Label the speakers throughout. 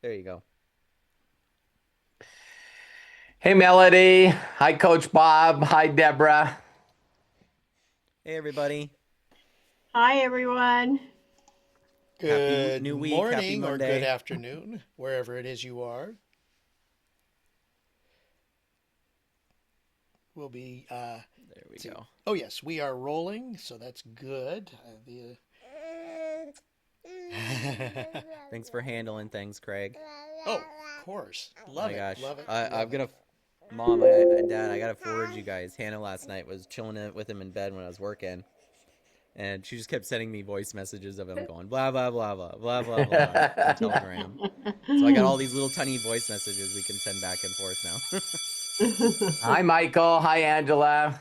Speaker 1: There you go.
Speaker 2: Hey, Melody. Hi, Coach Bob. Hi, Deborah.
Speaker 1: Hey, everybody.
Speaker 3: Hi, everyone.
Speaker 1: Happy
Speaker 4: Good
Speaker 1: new week. Happy
Speaker 4: morning or good
Speaker 1: Monday.
Speaker 4: afternoon, wherever it is you are. We'll be,
Speaker 1: There we
Speaker 4: see.
Speaker 1: go.
Speaker 4: Oh, yes, we are rolling, so that's good.
Speaker 1: Thanks for handling things, Craig.
Speaker 4: Oh, of course.
Speaker 1: Oh my
Speaker 4: Love it,
Speaker 1: gosh.
Speaker 4: love it,
Speaker 1: I'm
Speaker 4: love it.
Speaker 1: gonna, Mom, Dad, I gotta forward you guys. Hannah last night was chilling with him in bed when I was working, and she just kept sending me voice messages of him going blah blah blah blah blah blah blah on Telegram. So I got all these little tiny voice messages we can send back and forth
Speaker 2: Hi, Michael. Hi, Angela.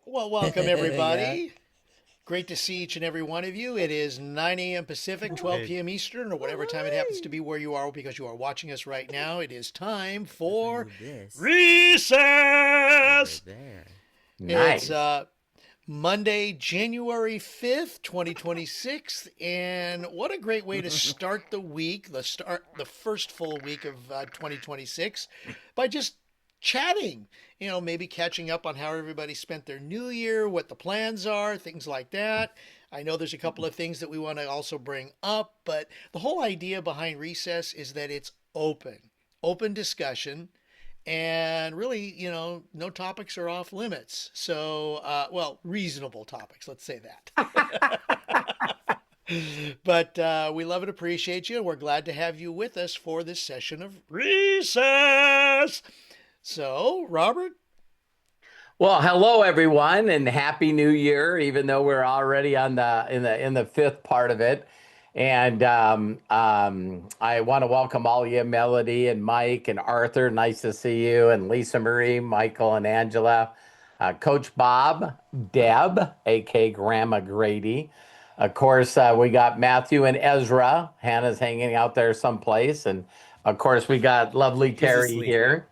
Speaker 4: Well,
Speaker 1: now.
Speaker 4: welcome,
Speaker 1: Yeah.
Speaker 4: everybody. Great to see each and every one of you. It is 9 a.m. Pacific, 12
Speaker 1: Hey.
Speaker 4: p.m. Eastern, or whatever time it happens to be where you are because you are watching us right now. It is time
Speaker 1: If I
Speaker 4: for
Speaker 1: move this over
Speaker 4: recess.
Speaker 1: there.
Speaker 4: It's
Speaker 2: Nice.
Speaker 4: Monday, January 5th, 2026, and what a great way to start the week, the first full week of 2026 by just chatting, maybe catching up on how everybody spent their new year, what the plans are, things like that. I know there's a couple of things that we want to also bring up, but the whole idea behind recess is that it's open discussion and really, no topics are off limits. So, well, reasonable topics, let's say that. But we love and appreciate you. We're glad to have you with us for this session of recess. So, Robert,
Speaker 2: Well, hello, everyone, and Happy New Year, even though we're already on the fifth part of it. And I want to welcome all you, Melody and Mike and Arthur. Nice to see you, and Lisa Marie, Michael and Angela, Coach Bob, Deb, aka Grandma Grady. Of course, we got Matthew and Ezra. Hannah's hanging out there someplace, and of course, we got lovely
Speaker 1: She's
Speaker 2: Terry
Speaker 1: asleep.
Speaker 2: here.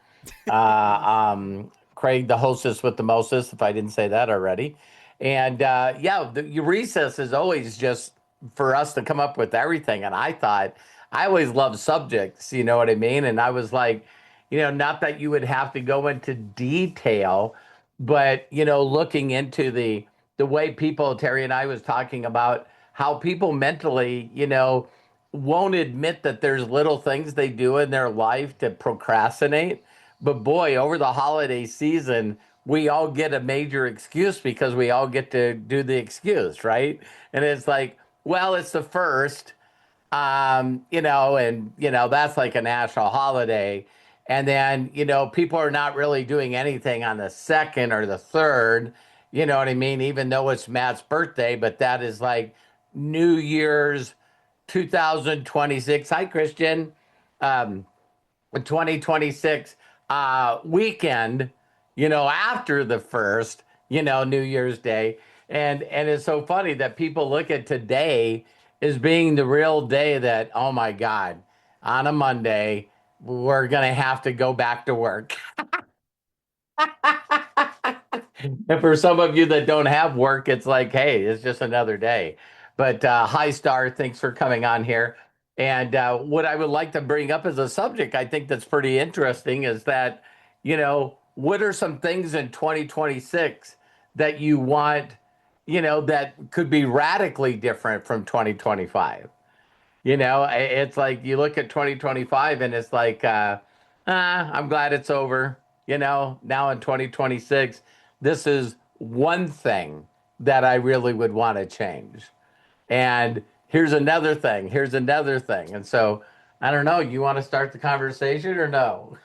Speaker 2: Craig, the hostess with the mostest, if I didn't say that already. And yeah, the recess is always just for us to come up with everything. And I thought, I always love subjects, you know what I mean? And I was like, not that you would have to go into detail, but, looking into the way people, Terry and I was talking about how people mentally, won't admit that there's little things they do in their life to procrastinate. But boy, over the holiday season, we all get a major excuse because we all get to do the excuse, right? And it's like, well, it's the first, and that's like a national holiday. And then, people are not really doing anything on the second or the third, you know what I mean? Even though it's Matt's birthday, but that is like New Year's 2026. Hi, Christian. Um, 2026 weekend, after the first, New Year's Day. And it's so funny that people look at today as being the real day that, oh my God, on a Monday, we're gonna have to go back to work. And for some of you that don't have work, it's like, hey, it's just another day. But hi, Star. Thanks for coming on here. And what I would like to bring up as a subject, I think that's pretty interesting, is that, what are some things in 2026 that you want, that could be radically different from 2025? It's like you look at 2025 and it's like, I'm glad it's over. Now in 2026, this is one thing that I really would want to change. And here's another thing. Here's another thing. And so I don't know. You want to start the conversation or no?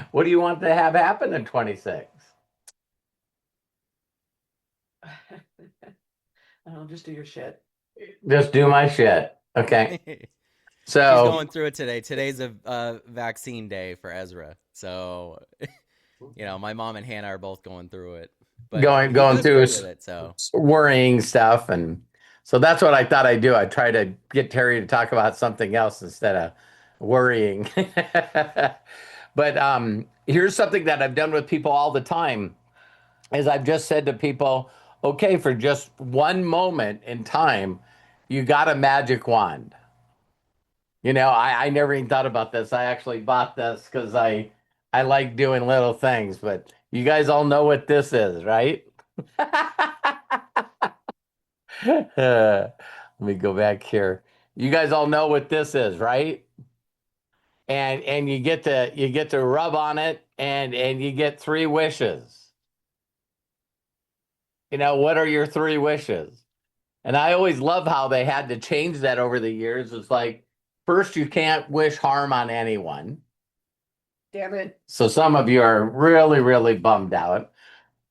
Speaker 2: What do you want to have happen in 26? Oh, just do your shit. Just do my shit. Okay.
Speaker 1: She's
Speaker 2: So
Speaker 1: going through it today. Today's a vaccine day for Ezra. So, my mom and Hannah are both going through it. But he
Speaker 2: going
Speaker 1: does
Speaker 2: through
Speaker 1: good with it. So,
Speaker 2: worrying stuff, and so that's what I thought I'd do. I'd try to get Terry to talk about something else instead of worrying. But here's something that I've done with people all the time is I've just said to people, okay, for just one moment in time, you got a magic wand. I never even thought about this. I actually bought this because I like doing little things, but you guys all know what this is, right? Let me go back here. You guys all know what this is, right? And you get to rub on it and you get three wishes. What are your three wishes? And I always love how they had to change that over the years. It's like, first, you can't wish harm on anyone. Damn it. So some of you are really, really bummed out.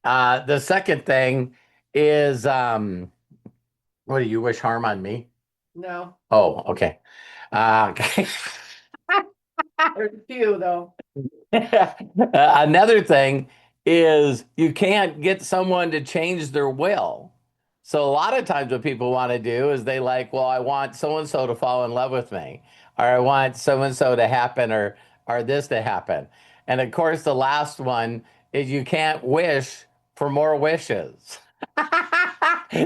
Speaker 2: The second thing is, what do you wish harm on me? No. Oh, okay. Okay. There's a few, though. Another thing is you can't get someone to change their will. So a lot of times what people want to do is they like, well, I want so and so to fall in love with me, or I want so and so to happen, or this to happen. And of course, the last one is you can't wish for more wishes.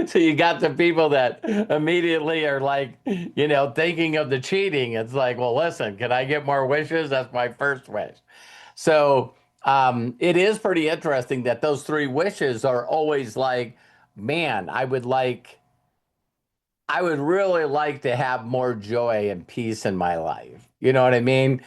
Speaker 2: So you got the people that immediately are like, thinking of the cheating. It's like, well, listen, can I get more wishes? That's my first wish. So it is pretty interesting that those three wishes are always like, man, I would really like to have more joy and peace in my life. You know what I mean?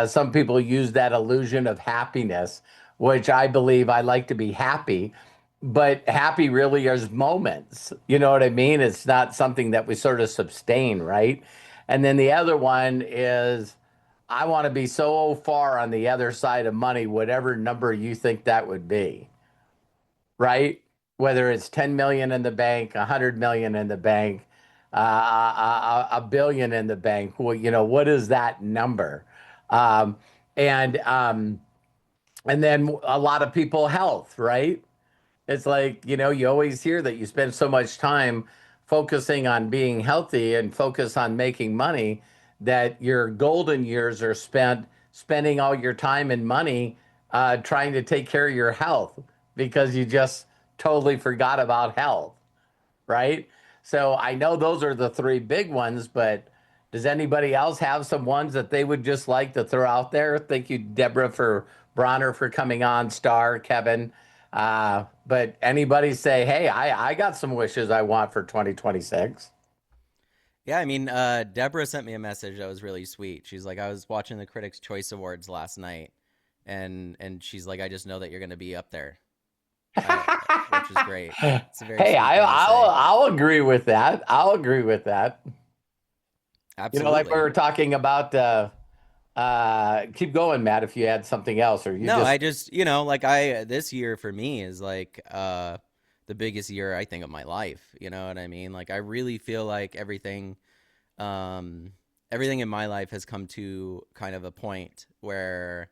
Speaker 2: Some people use that illusion of happiness, which I believe I like to be happy, but happy really is moments. You know what I mean? It's not something that we sort of sustain, right? And then the other one is I want to be so far on the other side of money, whatever number you think that would be, right? Whether it's 10 million in the bank, 100 million in the bank, a billion in the bank. Well, what is that number? Um, and um, and then a lot of people health, right? It's like, you always hear that you spend so much time focusing on being healthy and focus on making money that your golden years are spent spending all your time and money trying to take care of your health because you just totally forgot about health, right? So I know those are the three big ones, but does anybody else have some ones that they would just like to throw out there? Thank you, Deborah, for Bronner for coming on, Star, Kevin. But anybody say, hey, I got some wishes I want for 2026.
Speaker 1: Yeah, I mean, Deborah sent me a message that was really sweet. She's like, I was watching the Critics' Choice Awards last night, and she's like, I just know that you're going to be up there, which is great. It's a very
Speaker 2: Hey,
Speaker 1: sweet thing to
Speaker 2: I'll
Speaker 1: say.
Speaker 2: I'll agree with that. I'll agree with that. Like we
Speaker 1: Absolutely.
Speaker 2: were talking about keep going, Matt, if you had something else or you
Speaker 1: No,
Speaker 2: just
Speaker 1: I just, like this year for me is like the biggest year I think of my life, you know what I mean? Like I really feel like um everything in my life has come to kind of a point where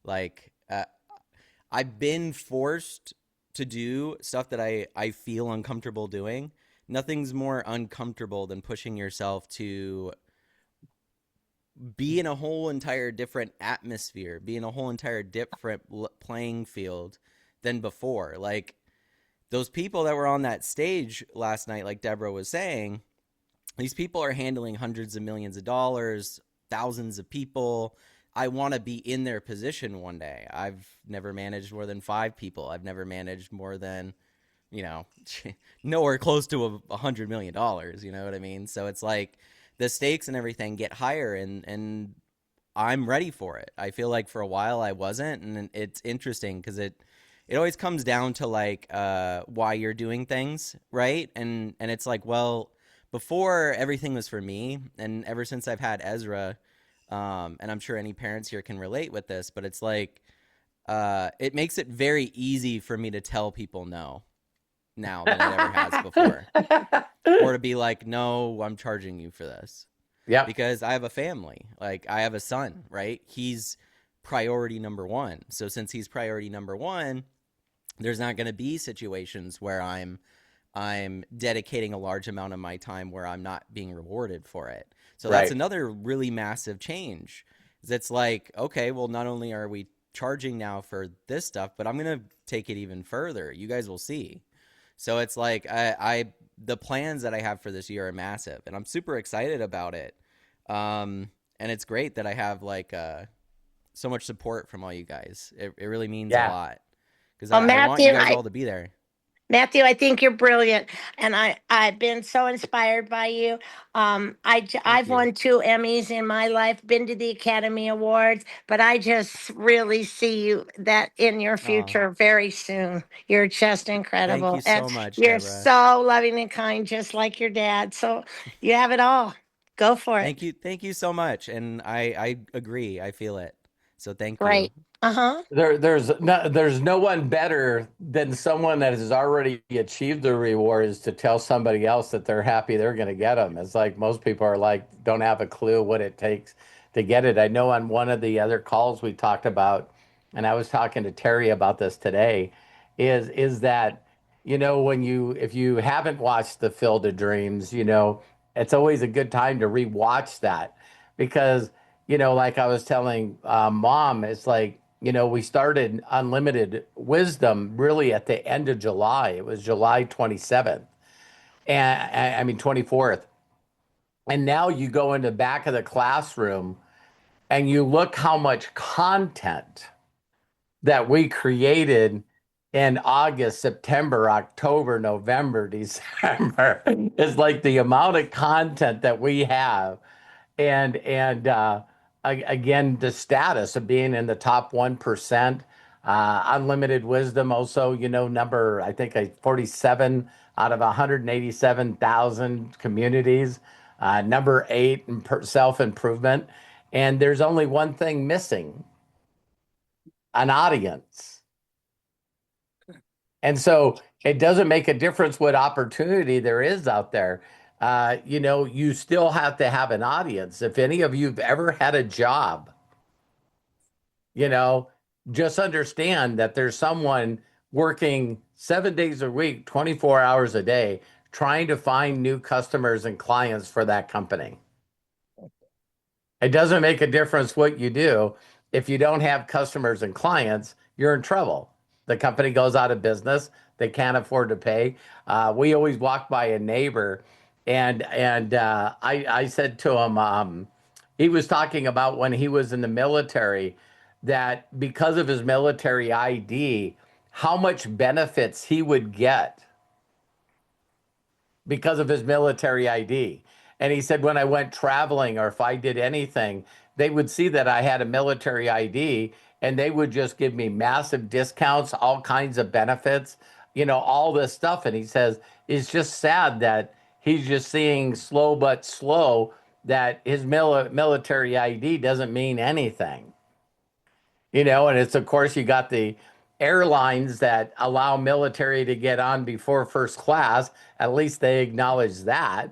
Speaker 1: like I've been forced to do stuff that I feel uncomfortable doing. Nothing's more uncomfortable than pushing yourself to be in a whole entire different atmosphere, be in a whole entire different playing field than before. Like those people that were on that stage last night, like Deborah was saying, these people are handling hundreds of millions of dollars, thousands of people. I want to be in their position one day. I've never managed more than 5 people. I've never managed more than, you know, nowhere close to $100 million. You know what I mean? So it's like the stakes and everything get higher, and I'm ready for it. I feel like for a while I wasn't, and it's interesting because it always comes down to like why you're doing things, right? And it's like, well, before everything was for me, and ever since I've had Ezra, and I'm sure any parents here can relate with this, but it's like it makes it very easy for me to tell people no now than it ever has before. Or to be like, no, I'm charging you for this.
Speaker 2: Yep.
Speaker 1: Because I have a family. Like, I have a son, right? He's priority number one. So since he's priority number one, there's not going to be situations where I'm dedicating a large amount of my time where I'm not being rewarded for it. So that's
Speaker 2: Right.
Speaker 1: another really massive change. It's like, okay, well, not only are we charging now for this stuff, but I'm going to take it even further. You guys will see. So it's like the plans that I have for this year are massive, and I'm super excited about it. and it's great that I have like so much support from all you guys. It really means a
Speaker 2: Yeah.
Speaker 1: lot because
Speaker 5: Well,
Speaker 1: I want you
Speaker 5: Matthew,
Speaker 1: guys all to be there.
Speaker 5: I think you're brilliant, and I've been so inspired by you.
Speaker 1: Thank
Speaker 5: I've
Speaker 1: you.
Speaker 5: won 2 Emmys in my life, been to the Academy Awards, but I just really see you that in your
Speaker 1: Oh,
Speaker 5: future very soon. You're just
Speaker 1: thank
Speaker 5: incredible,
Speaker 1: you
Speaker 5: and
Speaker 1: so much,
Speaker 5: you're
Speaker 1: Deborah.
Speaker 5: so loving and kind, just like your dad. So you have it all. Go for it.
Speaker 1: Thank you so much, and I agree. I feel it. So thank you.
Speaker 5: Great. Uh huh.
Speaker 2: There's no one better than someone that has already achieved the rewards to tell somebody else that they're happy they're going to get them. It's like most people are like, don't have a clue what it takes to get it. I know on one of the other calls we talked about, and I was talking to Teri about this today, is that, when if you haven't watched the Field of Dreams, it's always a good time to rewatch that because like I was telling mom, it's like, we started Unlimited Wisdom really at the end of July. It was July 27th, and I mean 24th. And now you go in the back of the classroom and you look how much content that we created in August, September, October, November, December. It's like the amount of content that we have and again the status of being in the top 1%. Unlimited Wisdom also, number I think 47 out of 187,000 communities. Number 8 in self-improvement, and there's only one thing missing: an audience. And so it doesn't make a difference what opportunity there is out there. You still have to have an audience. If any of you've ever had a job, you know, just understand that there's someone working 7 days a week, 24 hours a day, trying to find new customers and clients for that company. It doesn't make a difference what you do. If you don't have customers and clients, you're in trouble. The company goes out of business. They can't afford to pay. We always walk by a neighbor, and I said to him, he was talking about when he was in the military, that because of his military ID, how much benefits he would get because of his military ID. And he said, when I went traveling or if I did anything, they would see that I had a military ID and they would just give me massive discounts, all kinds of benefits, all this stuff. And he says, it's just sad that he's just seeing slow but slow that his military ID doesn't mean anything. And it's, of course, you got the airlines that allow military to get on before first class. At least they acknowledge that.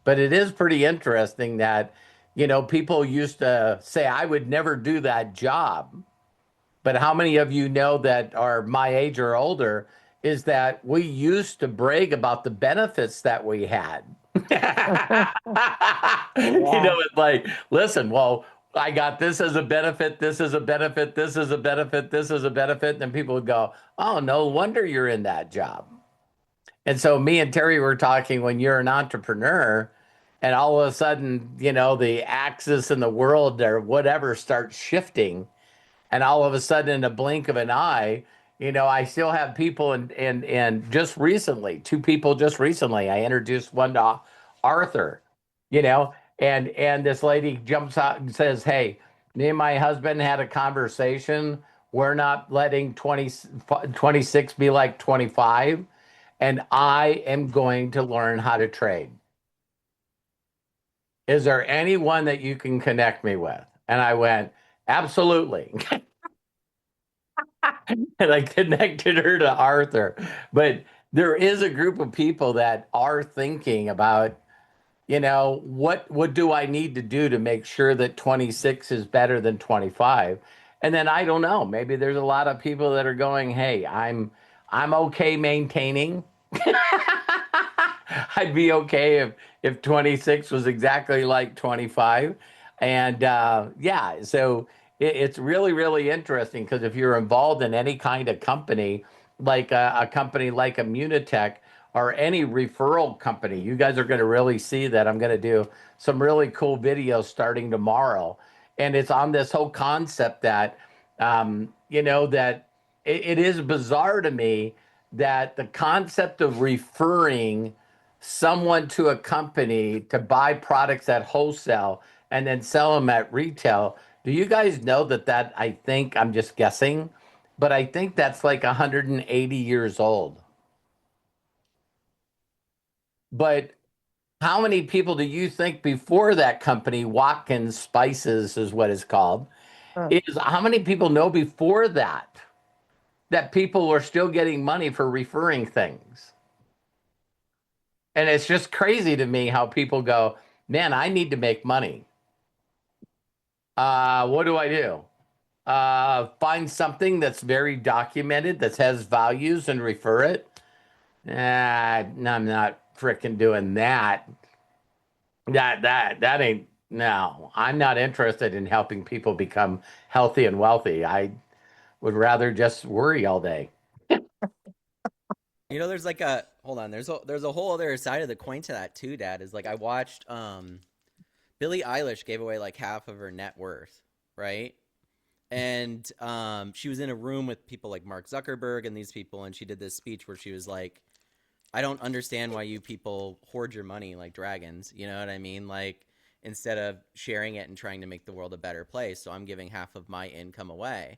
Speaker 2: But it is pretty interesting that, people used to say, I would never do that job. But how many of you know that are my age or older is that we used to brag about the benefits that we had? It's like, listen, well, I got this as a benefit, this is a benefit, this is a benefit, this is a benefit. And then people would go, oh, no wonder you're in that job. And so me and Teri were talking when you're an entrepreneur and all of a sudden, the axis in the world or whatever starts shifting. And all of a sudden, in a blink of an eye, I still have people and just recently, 2 people just recently, I introduced one to Arthur, and this lady jumps out and says, hey, me and my husband had a conversation. We're not letting 26 be like 25. And I am going to learn how to trade. Is there anyone that you can connect me with? And I went, absolutely. And I connected her to Arthur. But there is a group of people that are thinking about, what do I need to do to make sure that 26 is better than 25? And then I don't know. Maybe there's a lot of people that are going, hey, I'm okay maintaining. I'd be okay if 26 was exactly like 25. And yeah, so it's really, really interesting because if you're involved in any kind of company, like a company like Immunitech or any referral company, you guys are going to really see that I'm going to do some really cool videos starting tomorrow. And it's on this whole concept that, that it is bizarre to me that the concept of referring someone to a company to buy products at wholesale and then sell them at retail. Do you guys know that I think, I'm just guessing, but I think that's like 180 years old. But how many people do you think before that company, Watkins Spices is what it's called, is how many people know before that people are still getting money for referring things? And it's just crazy to me how people go, man, I need to make money. What do I do? Find something that's very documented, that has values, and refer it. No, I'm not freaking doing that. That ain't, no. I'm not interested in helping people become healthy and wealthy. I would rather just worry all day.
Speaker 1: You know, there's like a hold on. There's a whole other side of the coin to that too, Dad. Is like I watched Billie Eilish gave away like half of her net worth, right? And she was in a room with people like Mark Zuckerberg and these people, and she did this speech where she was like, I don't understand why you people hoard your money like dragons. You know what I mean? Like, instead of sharing it and trying to make the world a better place. So I'm giving half of my income away.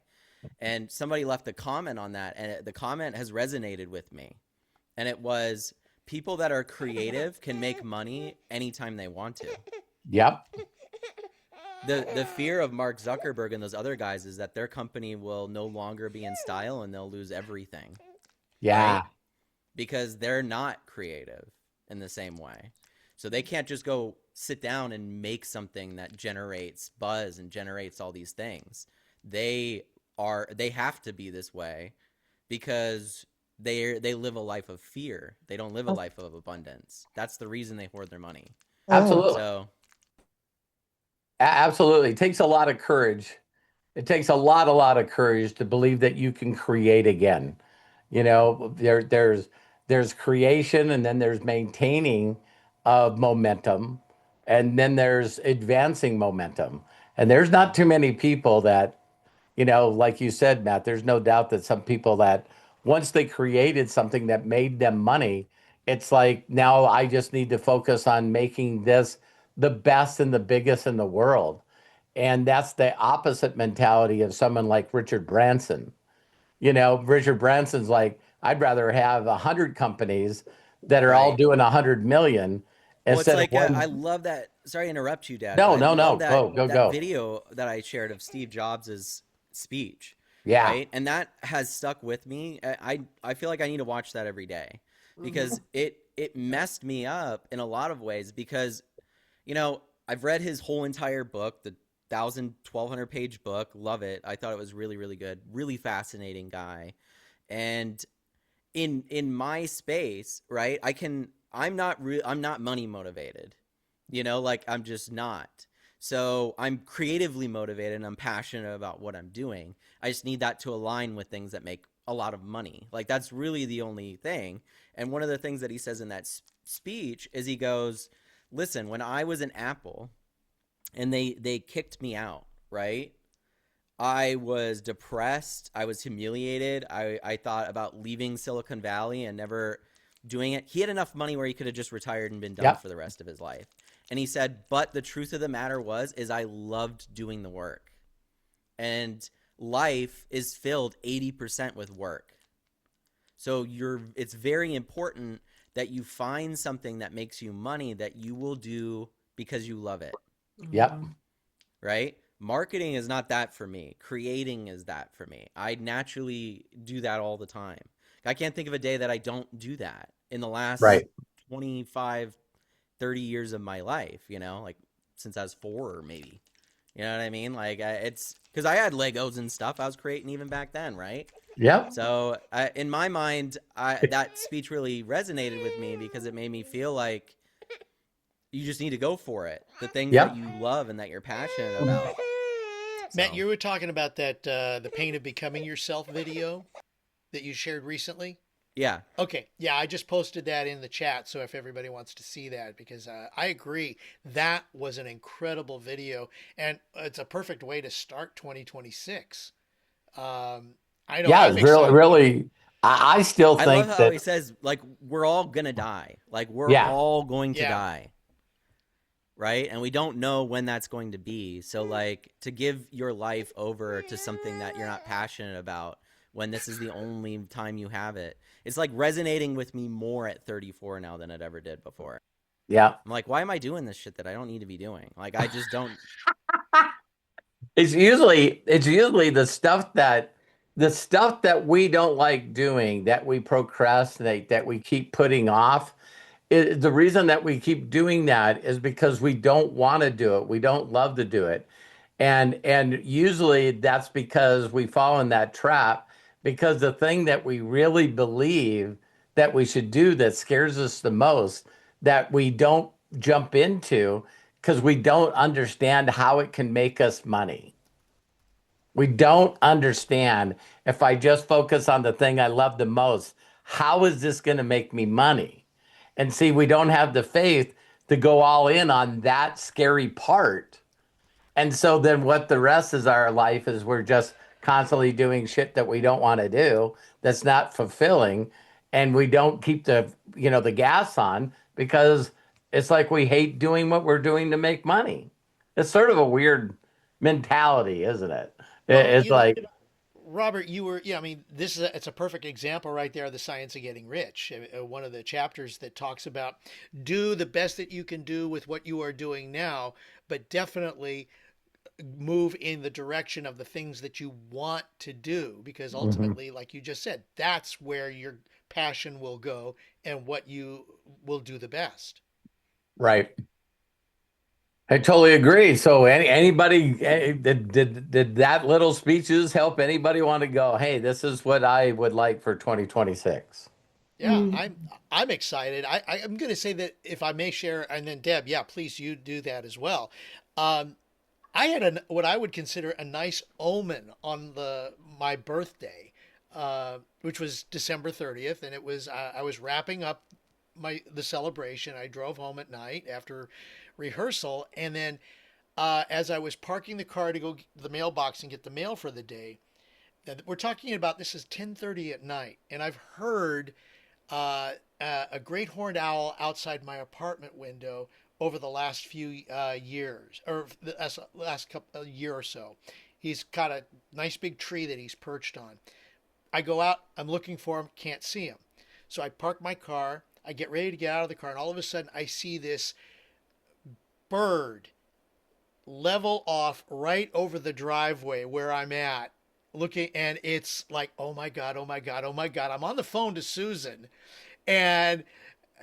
Speaker 1: And somebody left a comment on that, and the comment has resonated with me. And it was, people that are creative can make money anytime they want to.
Speaker 2: Yep.
Speaker 1: The fear of Mark Zuckerberg and those other guys is that their company will no longer be in style and they'll lose everything.
Speaker 2: Yeah.
Speaker 1: Right? Because they're not creative in the same way. So they can't just go sit down and make something that generates buzz and generates all these things. They have to be this way because they live a life of fear. They don't live a life of abundance. That's the reason they hoard their money.
Speaker 2: Absolutely.
Speaker 1: So
Speaker 2: Absolutely. It takes a lot of courage. It takes a lot of courage to believe that you can create again. You know, there's creation, and then there's maintaining of momentum, and then there's advancing momentum. And there's not too many people that, like you said, Matt, there's no doubt that some people that once they created something that made them money, it's like, now I just need to focus on making this the best and the biggest in the world. And that's the opposite mentality of someone like Richard Branson. Richard Branson's like, I'd rather have 100 companies that are all
Speaker 1: right.
Speaker 2: doing 100 million
Speaker 1: Well, it's
Speaker 2: instead
Speaker 1: like
Speaker 2: of one.
Speaker 1: I love that. Sorry to interrupt you, Dad.
Speaker 2: No,
Speaker 1: But I
Speaker 2: no, no.
Speaker 1: love that
Speaker 2: Go.
Speaker 1: video that I shared of Steve Jobs's speech.
Speaker 2: Yeah.
Speaker 1: Right, and that has stuck with me. I feel like I need to watch that every day because it messed me up in a lot of ways. Because I've read his whole entire book, the 1,200 page book. Love it. I thought it was really, really good. Really fascinating guy. And in my space, right, I'm not money motivated. Like I'm just not. So I'm creatively motivated and I'm passionate about what I'm doing. I just need that to align with things that make a lot of money. Like that's really the only thing. And one of the things that he says in that speech is he goes, listen, when I was in Apple and they kicked me out, right? I was depressed. I was humiliated. I thought about leaving Silicon Valley and never doing it. He had enough money where he could have just retired and been done for the rest of his life. And he said, but the truth of the matter is I loved doing the work. And life is filled 80% with work. So it's very important that you find something that makes you money that you will do because you love it.
Speaker 2: Yep.
Speaker 1: Right? Marketing is not that for me. Creating is that for me. I naturally do that all the time. I can't think of a day that I don't do that in the last 25, 30 years of my life, like since I was 4 maybe. You know what I mean? Like it's because I had Legos and stuff I was creating even back then, right?
Speaker 2: Yep.
Speaker 1: So in my mind, that speech really resonated with me because it made me feel like you just need to go for it. The things that you love and that you're passionate about.
Speaker 4: Matt, you were talking about that the pain of becoming yourself video that you shared recently.
Speaker 1: Yeah.
Speaker 4: Okay. Yeah, I just posted that in the chat. So if everybody wants to see that, because I agree, that was an incredible video, and it's a perfect way to start 2026. I know
Speaker 2: Yeah,
Speaker 4: I'm
Speaker 2: it's really,
Speaker 4: excited.
Speaker 2: really. I still
Speaker 1: I love
Speaker 2: think
Speaker 1: how
Speaker 2: that.
Speaker 1: he says, like, we're all gonna die. Like, we're
Speaker 2: Yeah,
Speaker 1: all going to
Speaker 4: Yeah.
Speaker 1: die. Right? And we don't know when that's going to be. So, like, to give your life over to something that you're not passionate about when this is the only time you have it, it's like resonating with me more at 34 now than it ever did before.
Speaker 2: yeah.
Speaker 1: I'm like, why am I doing this shit that I don't need to be doing? Like, I just don't.
Speaker 2: It's usually the stuff that we don't like doing, that we procrastinate, that we keep putting off. The reason that we keep doing that is because we don't want to do it. We don't love to do it. And usually that's because we fall in that trap, because the thing that we really believe that we should do, that scares us the most, that we don't jump into because we don't understand how it can make us money. We don't understand, if I just focus on the thing I love the most, how is this going to make me money? And see, we don't have the faith to go all in on that scary part. And so then what the rest is our life is, we're just constantly doing shit that we don't want to do, that's not fulfilling. And we don't keep the gas on, because it's like we hate doing what we're doing to make money. It's sort of a weird mentality, isn't it?
Speaker 4: Well,
Speaker 2: It's like,
Speaker 4: Robert, yeah, I mean, it's a perfect example right there of the science of getting rich. One of the chapters that talks about do the best that you can do with what you are doing now, but definitely move in the direction of the things that you want to do, because
Speaker 2: mhm,
Speaker 4: ultimately, like you just said, that's where your passion will go and what you will do the best.
Speaker 2: right. I totally agree. So anybody, did that little speeches help anybody want to go, hey, this is what I would like for 2026?
Speaker 4: Yeah, I'm excited. I'm going to say that, if I may share, and then Deb, yeah, please, you do that as well. Um, I had what I would consider a nice omen on my birthday, which was December 30th, and it was I was wrapping up the celebration. I drove home at night after rehearsal, and then as I was parking the car to go to the mailbox and get the mail for the day, we're talking about, this is 10:30 at night, and I've heard a great horned owl outside my apartment window over the last few years, or the last couple year or so. He's got a nice big tree that he's perched on. I go out, I'm looking for him, can't see him. So I park my car, I get ready to get out of the car, and all of a sudden I see this bird level off right over the driveway where I'm at, looking, and it's like, oh my God, oh my God, oh my God. I'm on the phone to Susan, and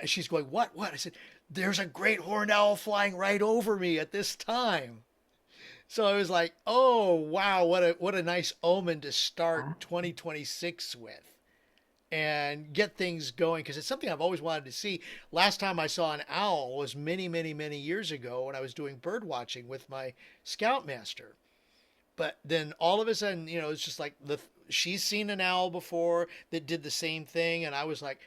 Speaker 4: she's going, what? I said, there's a great horned owl flying right over me at this time. So I was like, oh wow, what a nice omen to start 2026 with, and get things going, because it's something I've always wanted to see. Last time I saw an owl was many, many, many years ago when I was doing bird watching with my scoutmaster. But then all of a sudden, it's just like she's seen an owl before that did the same thing, and I was like,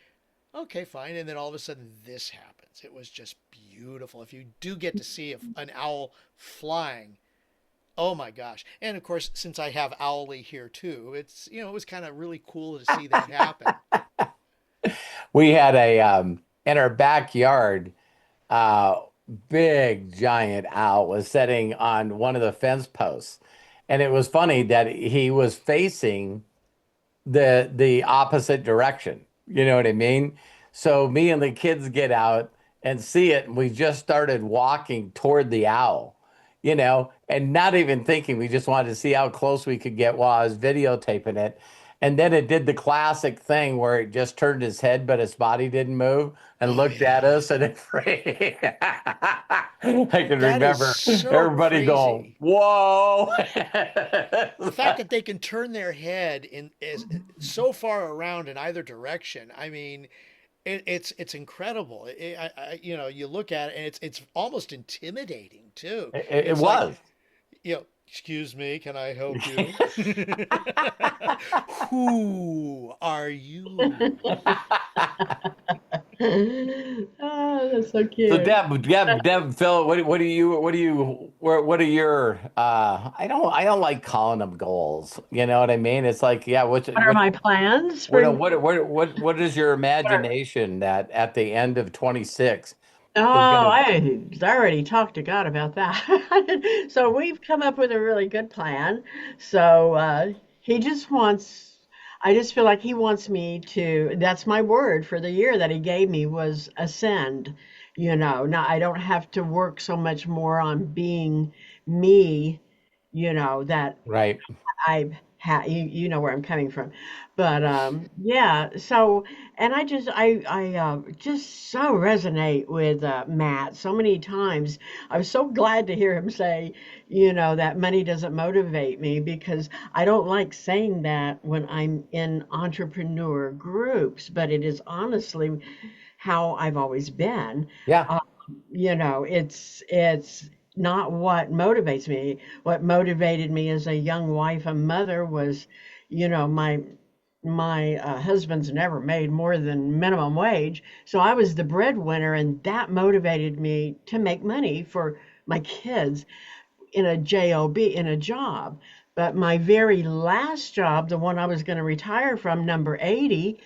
Speaker 4: okay, fine. And then all of a sudden, this happens. It was just beautiful. If you do get to see an owl flying, oh my gosh! And of course, since I have Owly here too, it was kind of really cool to see that happen.
Speaker 2: We had in our backyard, uh, big giant owl was sitting on one of the fence posts. And it was funny that he was facing the opposite direction. You know what I mean? So me and the kids get out and see it, and we just started walking toward the owl, and not even thinking. We just wanted to see how close we could get while I was videotaping it. And then it did the classic thing where it just turned its head, but its body didn't move, and
Speaker 4: Oh
Speaker 2: looked at
Speaker 4: yeah,
Speaker 2: us, and I can
Speaker 4: that is
Speaker 2: remember
Speaker 4: so
Speaker 2: everybody going,
Speaker 4: crazy.
Speaker 2: "Whoa!"
Speaker 4: The fact that they can turn their head in is so far around in either direction. I mean, it's incredible. You look at it, and it's almost intimidating too.
Speaker 2: It
Speaker 4: It's like,
Speaker 2: was.
Speaker 4: Excuse me, can I help you? Who are you?
Speaker 3: Oh, that's so
Speaker 2: So
Speaker 3: cute.
Speaker 2: Deb, Phil, what are your, I don't like calling them goals. You know what I mean? It's like, yeah,
Speaker 3: What are my plans for?
Speaker 2: what is your imagination that at the end of 26
Speaker 3: Oh,
Speaker 2: is gonna,
Speaker 3: I already talked to God about that. So we've come up with a really good plan. So he just wants, I just feel like he wants me to, that's my word for the year that he gave me was ascend. Now I don't have to work so much more on being me, that
Speaker 2: right?
Speaker 3: you know where I'm coming from, but yeah. So, and I just so resonate with Matt so many times. I was so glad to hear him say, that money doesn't motivate me, because I don't like saying that when I'm in entrepreneur groups, but it is honestly how I've always been.
Speaker 2: Yeah,
Speaker 3: Uh, it's not what motivates me. What motivated me as a young wife and mother was, my husband's never made more than minimum wage, so I was the breadwinner, and that motivated me to make money for my kids in a job, in a job. But my very last job, the one I was going to retire from, number 80,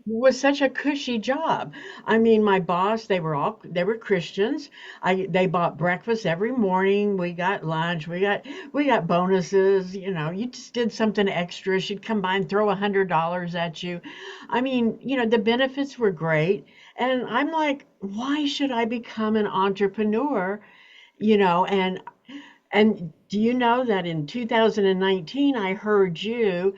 Speaker 3: was such a cushy job. I mean, my boss, they were Christians. They bought breakfast every morning. We got lunch. We got bonuses. You just did something extra. She'd come by and throw $100 at you. I mean, the benefits were great. And I'm like, why should I become an entrepreneur? And do you know that in 2019 I heard you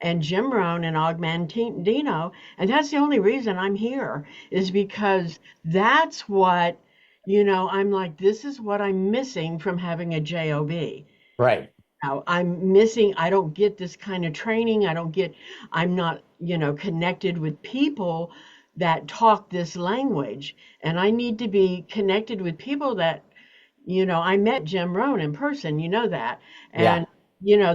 Speaker 3: and Jim Rohn and Augmentino, and that's the only reason I'm here, is because that's what, I'm like, this is what I'm missing from having a job.
Speaker 2: right.
Speaker 3: Now, I don't get this kind of training. I'm not, connected with people that talk this language. And I need to be connected with people that, I met Jim Rohn in person, that,
Speaker 2: Yeah,
Speaker 3: and,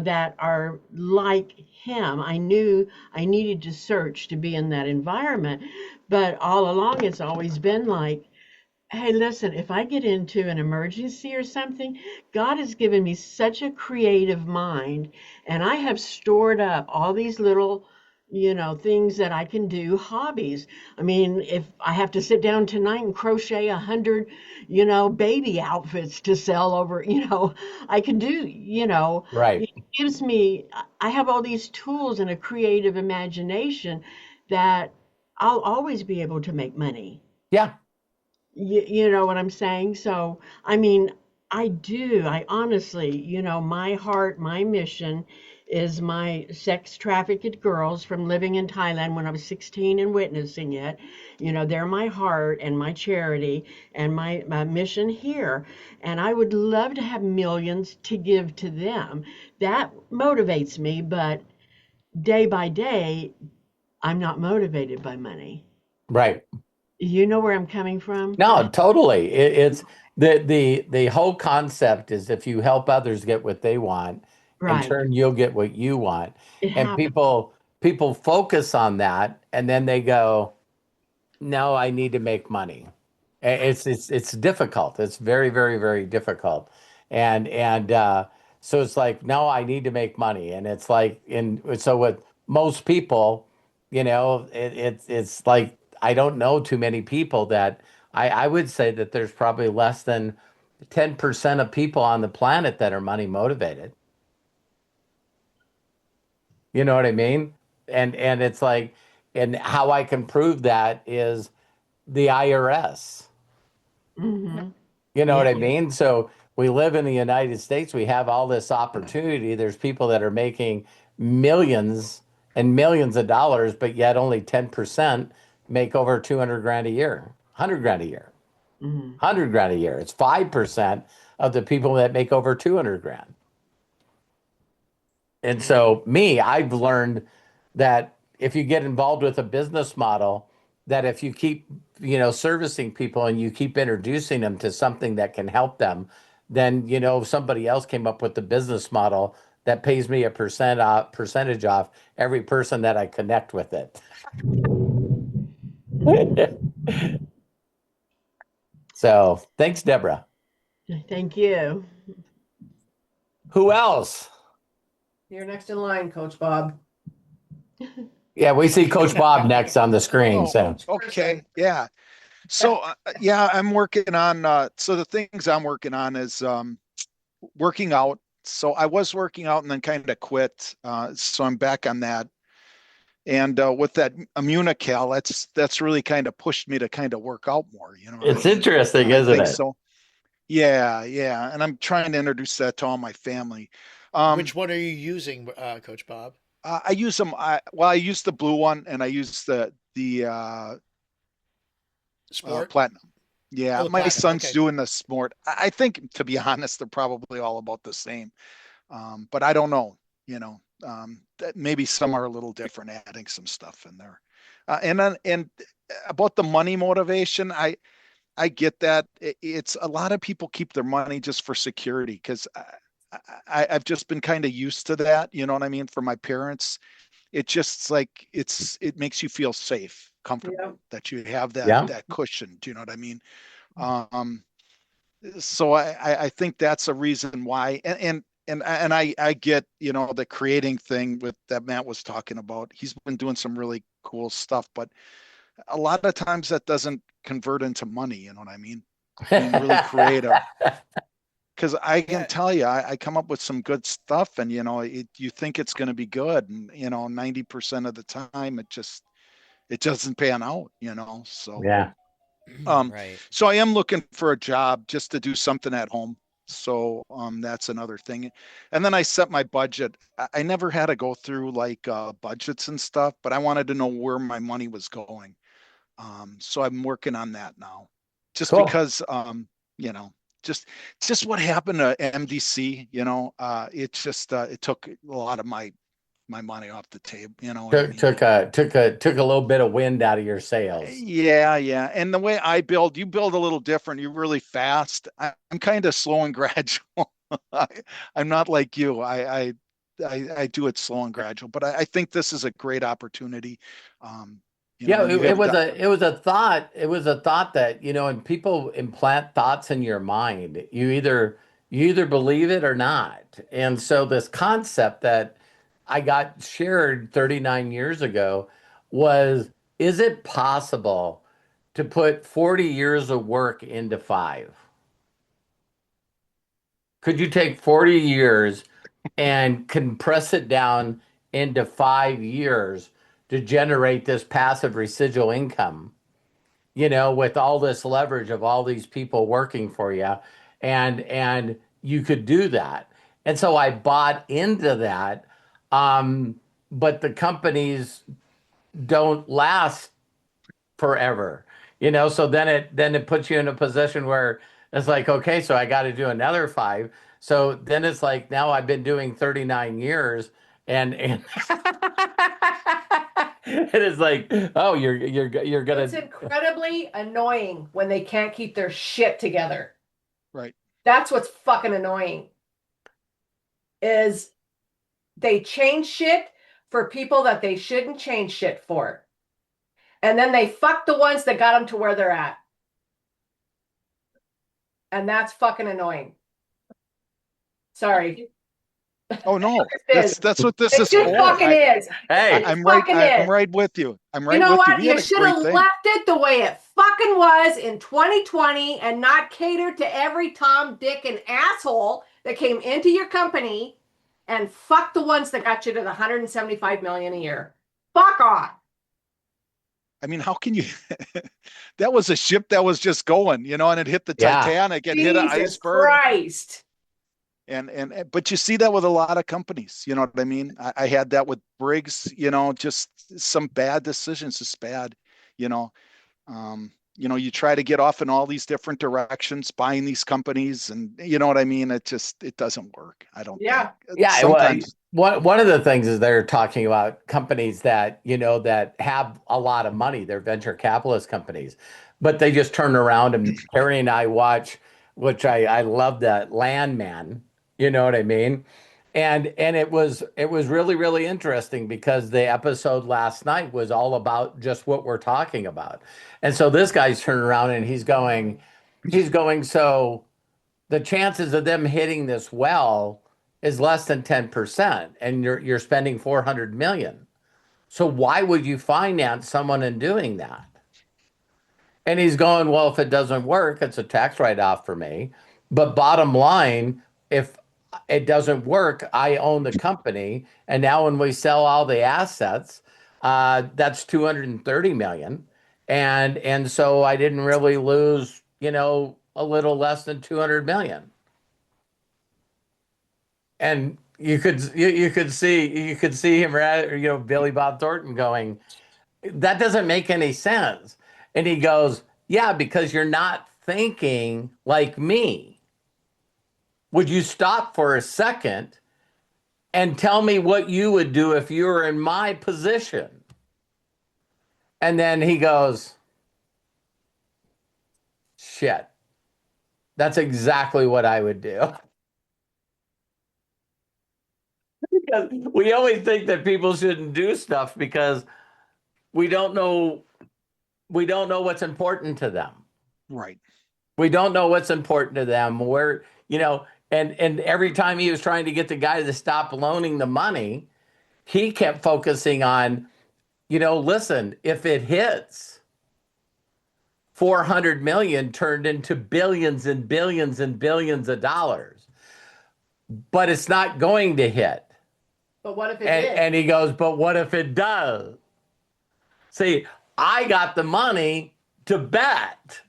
Speaker 3: that are like him. I knew I needed to search to be in that environment. But all along, it's always been like, hey, listen, if I get into an emergency or something, God has given me such a creative mind, and I have stored up all these little, things that I can do, hobbies. I mean, if I have to sit down tonight and crochet 100, baby outfits to sell over, I can do,
Speaker 2: right.
Speaker 3: it gives me, I have all these tools and a creative imagination that I'll always be able to make money.
Speaker 2: Yeah,
Speaker 3: You know what I'm saying? So, I mean, I honestly, my heart, my mission is my sex trafficked girls from living in Thailand when I was 16 and witnessing it. They're my heart and my charity and my mission here. And I would love to have millions to give to them. That motivates me, but day by day, I'm not motivated by money.
Speaker 2: right.
Speaker 3: You know where I'm coming from?
Speaker 2: No, totally. It's the whole concept is if you help others get what they want, in
Speaker 3: Right.
Speaker 2: turn you'll get what you want.
Speaker 3: It
Speaker 2: And
Speaker 3: happens.
Speaker 2: people focus on that and then they go, "No, I need to make money." It's difficult. It's very, very, very difficult. And so it's like, "No, I need to make money." And it's like so with most people, it's like I don't know too many people that I would say that there's probably less than 10% of people on the planet that are money motivated. You know what I mean? And it's like, and how I can prove that is the IRS.
Speaker 3: Hmm.
Speaker 2: You know
Speaker 3: Yeah.
Speaker 2: what I mean? So we live in the United States. We have all this opportunity. There's people that are making millions and millions of dollars, but yet only 10% make over 200 grand a year, 100 grand a year,
Speaker 3: Hmm.
Speaker 2: 100 grand a year. It's 5% of the people that make over 200 grand. And so I've learned that if you get involved with a business model, that if you keep, servicing people and you keep introducing them to something that can help them, then, somebody else came up with the business model that pays me a percentage off every person that I connect with it. So thanks, Deborah.
Speaker 3: Thank you.
Speaker 2: Who else?
Speaker 6: You're next in line, Coach Bob.
Speaker 2: Yeah, we see Coach Bob next on the screen. So
Speaker 7: Okay, yeah. So yeah, I'm working on so the things I'm working on is working out. So I was working out and then kind of quit. So I'm back on that. And with that Immunical, that's really kind of pushed me to kind of work out more,
Speaker 2: it's interesting, isn't it?
Speaker 7: So yeah. And I'm trying to introduce that to all my family.
Speaker 4: Which one are you using, Coach Bob?
Speaker 7: I use them. I use the blue one, and I use the
Speaker 4: Sport?
Speaker 7: platinum. Yeah,
Speaker 4: Oh, the
Speaker 7: my
Speaker 4: platinum,
Speaker 7: son's
Speaker 4: okay.
Speaker 7: doing the sport. I think, to be honest, they're probably all about the same. But I don't know. That maybe some are a little different, adding some stuff in there. And about the money motivation, I get that. It's a lot of people keep their money just for security because I've just been kind of used to that. You know what I mean? For my parents, it just like it makes you feel safe, comfortable that you have that cushion. Do you know what I mean? So I think that's a reason why. And I get, the creating thing that Matt was talking about. He's been doing some really cool stuff, but a lot of times that doesn't convert into money. You know what I mean? Being really creative. Because I can tell you, I come up with some good stuff, and you think it's going to be good, and 90% of the time it doesn't pan out. So
Speaker 2: Yeah.
Speaker 1: Right.
Speaker 7: So I am looking for a job just to do something at home. So that's another thing. And then I set my budget. I never had to go through like budgets and stuff, but I wanted to know where my money was going. So I'm working on that now, just
Speaker 2: Cool.
Speaker 7: because just what happened to MDC. It took a lot of my money off the table.
Speaker 2: Took a little bit of wind out of your sails.
Speaker 7: Yeah. And the way you build a little different. You're really fast. I'm kind of slow and gradual. I'm not like you. I do it slow and gradual, but I think this is a great opportunity.
Speaker 2: It was a thought. It was a thought that, and people implant thoughts in your mind. You either believe it or not. And so this concept that I got shared 39 years ago was, is it possible to put 40 years of work into 5? Could you take 40 years and compress it down into 5 years to generate this passive residual income, with all this leverage of all these people working for you, and you could do that. And so I bought into that. But the companies don't last forever, so then it puts you in a position where it's like, okay, so I got to do another 5. So then it's like, now I've been doing 39 years and it is like, oh, you're gonna.
Speaker 6: It's incredibly annoying when they can't keep their shit together.
Speaker 7: Right.
Speaker 6: That's what's fucking annoying. Is they change shit for people that they shouldn't change shit for. And then they fuck the ones that got them to where they're at. And that's fucking annoying. Sorry.
Speaker 7: Oh no, that's what this is
Speaker 6: It
Speaker 7: for.
Speaker 6: fucking is.
Speaker 2: Hey,
Speaker 7: I'm right with you.
Speaker 6: You know what? You should have left it the way it fucking was in 2020 and not catered to every Tom, Dick, and asshole that came into your company, and fuck the ones that got you to the 175 million a year. Fuck off.
Speaker 7: I mean, how can you? That was a ship that was just going, and it hit the Titanic and hit an iceberg.
Speaker 6: Christ.
Speaker 7: But you see that with a lot of companies, you know what I mean? I had that with Briggs, just some bad decisions, just bad, you try to get off in all these different directions, buying these companies, and you know what I mean? It doesn't work. I don't think.
Speaker 2: Sometimes. One of the things is they're talking about companies that, that have a lot of money. They're venture capitalist companies, but they just turn around, and Terry and I watch which I love that Landman. You know what I mean? And it was really, really interesting because the episode last night was all about just what we're talking about. And so this guy's turning around and he's going, so the chances of them hitting this well is less than 10%, and you're spending 400 million. So why would you finance someone in doing that? And he's going, well, if it doesn't work, it's a tax write-off for me. But bottom line, if it doesn't work, I own the company. And now when we sell all the assets, that's 230 million. And so I didn't really lose, a little less than 200 million. And you could see him, Billy Bob Thornton going, that doesn't make any sense. And he goes, yeah, because you're not thinking like me. Would you stop for a second and tell me what you would do if you were in my position? And then he goes, shit, that's exactly what I would do. Because we always think that people shouldn't do stuff because we don't know what's important to them.
Speaker 7: Right.
Speaker 2: We don't know what's important to them. And every time he was trying to get the guy to stop loaning the money, he kept focusing on, listen, if it hits, 400 million turned into billions and billions and billions of dollars. But it's not going to hit.
Speaker 6: But what if it
Speaker 2: And,
Speaker 6: did?
Speaker 2: and he goes, but what if it does? See, I got the money to bet,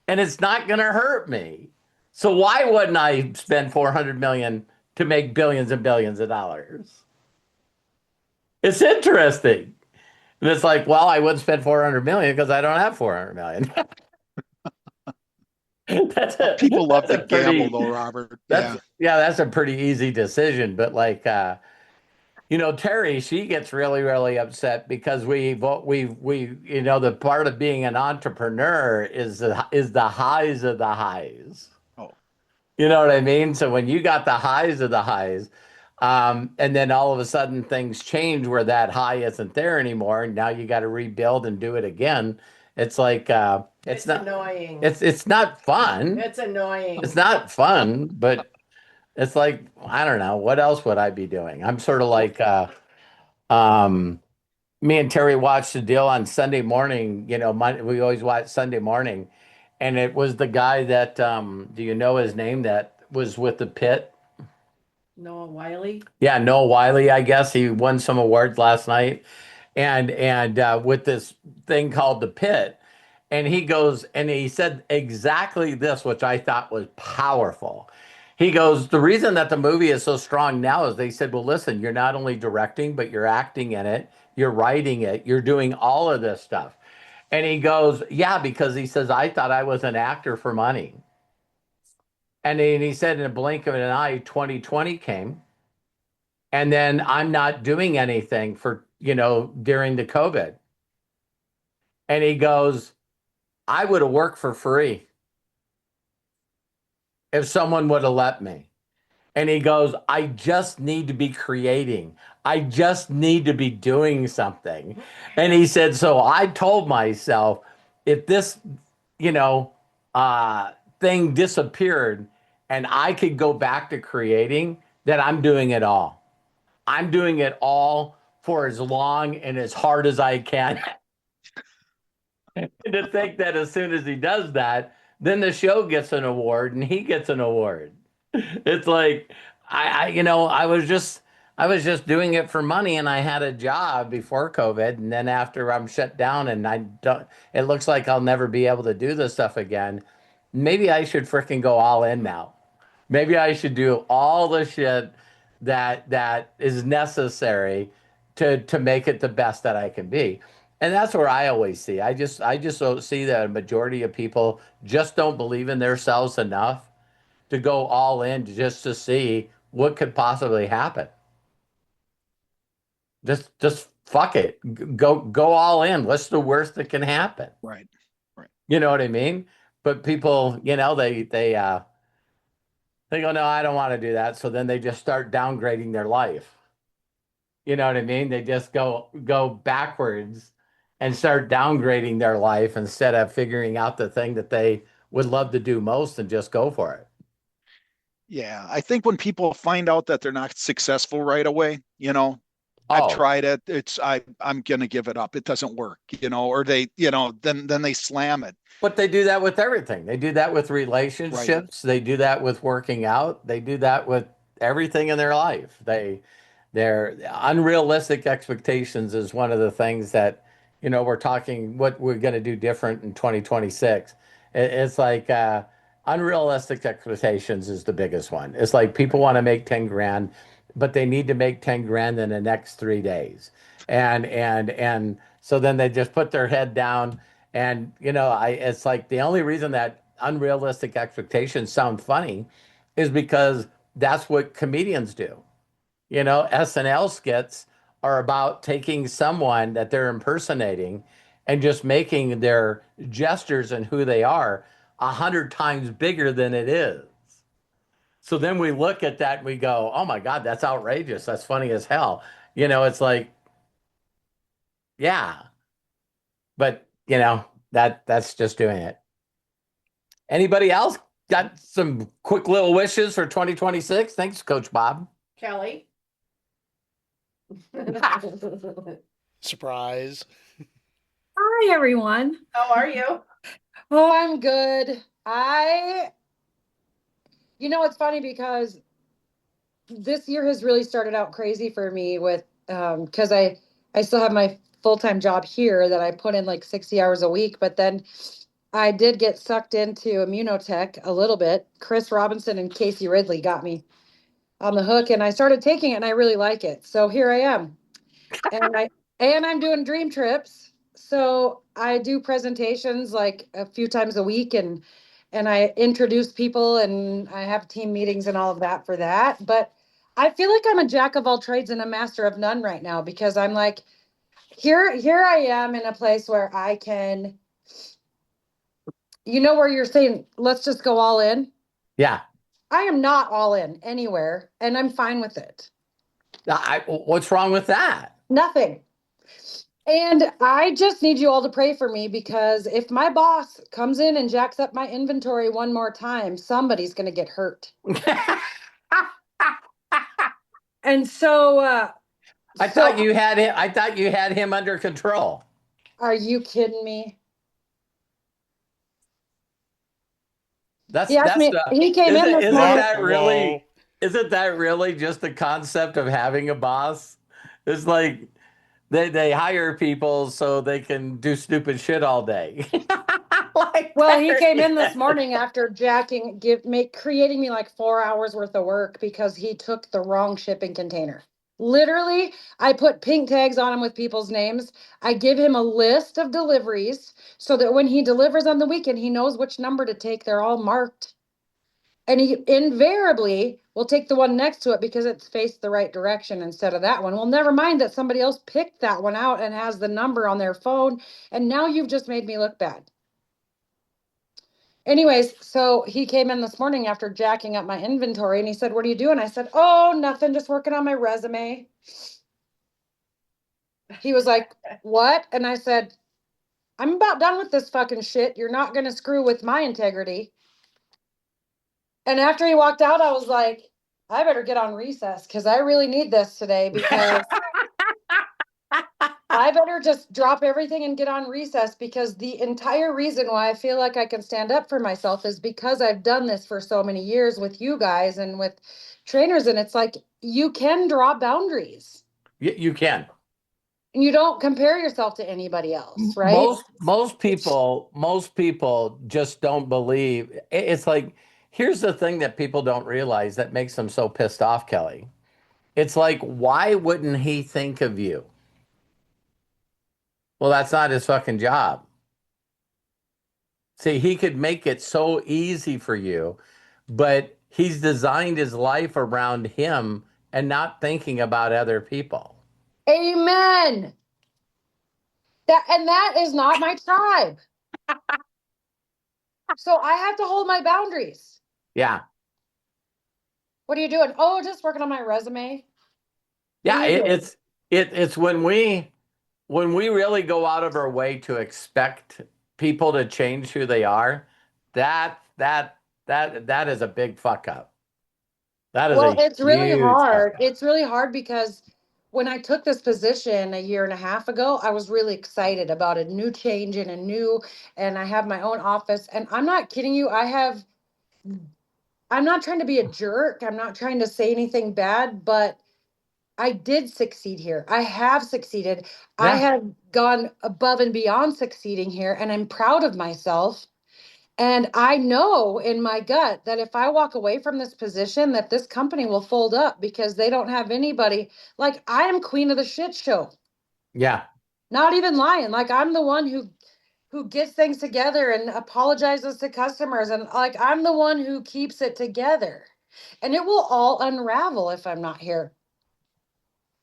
Speaker 2: and it's not going to hurt me. So why wouldn't I spend 400 million to make billions and billions of dollars? It's interesting. And it's like, well, I wouldn't spend 400 million because I don't have 400 million.
Speaker 7: People love to
Speaker 2: that's a pretty-
Speaker 7: gamble, though, Robert.
Speaker 2: That's that's a pretty easy decision. But like, Teri, she gets really, really upset because the part of being an entrepreneur is the highs of the highs.
Speaker 7: Oh.
Speaker 2: You know what I mean? So when you got the highs of the highs, and then all of a sudden things change where that high isn't there anymore, and now you got to rebuild and do it again. It's like it's not
Speaker 6: annoying.
Speaker 2: It's not fun.
Speaker 6: It's annoying.
Speaker 2: It's not fun, but it's like, I don't know, what else would I be doing? I'm sort of like me and Teri watched the deal on Sunday morning. We always watch Sunday morning, and it was the guy that do you know his name, that was with the pit?
Speaker 6: Noah Wiley.
Speaker 2: Yeah, Noah Wiley, I guess. He won some awards last night. And with this thing called the pit. And he goes, and he said exactly this, which I thought was powerful. He goes, the reason that the movie is so strong now is they said, well, listen, you're not only directing, but you're acting in it, you're writing it, you're doing all of this stuff. And he goes, yeah, because he says, I thought I was an actor for money. And then he said, in a blink of an eye, 2020 came. And then I'm not doing anything for, during the COVID. And he goes, I would have worked for free if someone would have let me. And he goes, I just need to be creating. I just need to be doing something. And he said, so I told myself, if this, thing disappeared and I could go back to creating, that I'm doing it all. I'm doing it all for as long and as hard as I can. And to think that as soon as he does that, then the show gets an award and he gets an award. It's like, I was just doing it for money, and I had a job before COVID, and then after I'm shut down and it looks like I'll never be able to do this stuff again. Maybe I should freaking go all in now. Maybe I should do all the shit that is necessary to make it the best that I can be. And that's where I always see. I just don't see that a majority of people just don't believe in themselves enough to go all in just to see what could possibly happen. Just fuck it. Go all in. What's the worst that can happen?
Speaker 7: Right.
Speaker 2: You know what I mean? But people, you know, they go, no, I don't want to do that. So then they just start downgrading their life. You know what I mean? They just go backwards and start downgrading their life instead of figuring out the thing that they would love to do most and just go for it.
Speaker 7: Yeah, I think when people find out that they're not successful right away, I've
Speaker 2: Oh,
Speaker 7: tried it. I'm gonna give it up. It doesn't work, or they, then they slam it.
Speaker 2: but they do that with everything. They do that with
Speaker 7: Right.
Speaker 2: relationships. They do that with working out. They do that with everything in their life. Their unrealistic expectations is one of the things that, we're talking what we're going to do different in 2026. It's like unrealistic expectations is the biggest one. It's like people want to make 10 grand, but they need to make 10 grand in the next 3 days. And so then they just put their head down and it's like the only reason that unrealistic expectations sound funny is because that's what comedians do. SNL skits are about taking someone that they're impersonating and just making their gestures and who they are 100 times bigger than it is. So then we look at that and we go, oh my God, that's outrageous. That's funny as hell. It's like, yeah, but that's just doing it. Anybody else got some quick little wishes for 2026? Thanks, Coach Bob.
Speaker 6: Kelly.
Speaker 4: Surprise.
Speaker 8: Hi, everyone.
Speaker 6: How are you?
Speaker 8: Oh, I'm good. It's funny because this year has really started out crazy for me with, because I still have my full-time job here that I put in like 60 hours a week, but then I did get sucked into immunotech a little bit. Chris Robinson and Casey Ridley got me on the hook and I started taking it and I really like it. So here I am. And I'm doing dream trips. So I do presentations like a few times a week and I introduce people and I have team meetings and all of that for that. But I feel like I'm a jack of all trades and a master of none right now because I'm like, here I am in a place where I can, where you're saying, let's just go all in.
Speaker 2: Yeah.
Speaker 8: I am not all in anywhere and I'm fine with it.
Speaker 2: What's wrong with that?
Speaker 8: Nothing. And I just need you all to pray for me because if my boss comes in and jacks up my inventory one more time, somebody's going to get hurt. And so
Speaker 2: I thought you had him under control.
Speaker 8: Are you kidding me? He came in this morning.
Speaker 2: Isn't that really just the concept of having a boss? It's like they hire people so they can do stupid shit all day.
Speaker 8: Well, he came in this morning after creating me like 4 hours worth of work because he took the wrong shipping container. Literally, I put pink tags on him with people's names. I give him a list of deliveries so that when he delivers on the weekend, he knows which number to take. They're all marked. And he invariably will take the one next to it because it's faced the right direction instead of that one. Well, never mind that somebody else picked that one out and has the number on their phone. And now you've just made me look bad. Anyways, so he came in this morning after jacking up my inventory and he said, what are you doing? I said, oh, nothing, just working on my resume. He was like, what? And I said, I'm about done with this fucking shit. You're not going to screw with my integrity. And after he walked out, I was like, I better get on recess because I really need this today because I better just drop everything and get on recess because the entire reason why I feel like I can stand up for myself is because I've done this for so many years with you guys and with trainers. And it's like, you can draw boundaries.
Speaker 2: You can.
Speaker 8: And you don't compare yourself to anybody else, right?
Speaker 2: Most people just don't believe. It's like, here's the thing that people don't realize that makes them so pissed off, Kelly. It's like, why wouldn't he think of you? Well, that's not his fucking job. See, he could make it so easy for you, but he's designed his life around him and not thinking about other people.
Speaker 8: Amen. That is not my tribe. So I have to hold my boundaries.
Speaker 2: Yeah.
Speaker 8: What are you doing? Oh, just working on my resume.
Speaker 2: Yeah,
Speaker 8: What are you doing?
Speaker 2: it's when we really go out of our way to expect people to change who they are, that is a big fuck up. That is
Speaker 8: Well,
Speaker 2: a
Speaker 8: it's really
Speaker 2: huge fuck
Speaker 8: hard.
Speaker 2: up.
Speaker 8: It's really hard because when I took this position a year and a half ago, I was really excited about a new change and and I have my own office. And I'm not kidding you. I'm not trying to be a jerk. I'm not trying to say anything bad, but I did succeed here. I have succeeded. I
Speaker 2: Yeah.
Speaker 8: have gone above and beyond succeeding here, and I'm proud of myself. And I know in my gut that if I walk away from this position, that this company will fold up because they don't have anybody. Like, I am queen of the shit show.
Speaker 2: Yeah.
Speaker 8: Not even lying. Like, I'm the one who gets things together and apologizes to customers, and like I'm the one who keeps it together. And it will all unravel if I'm not here.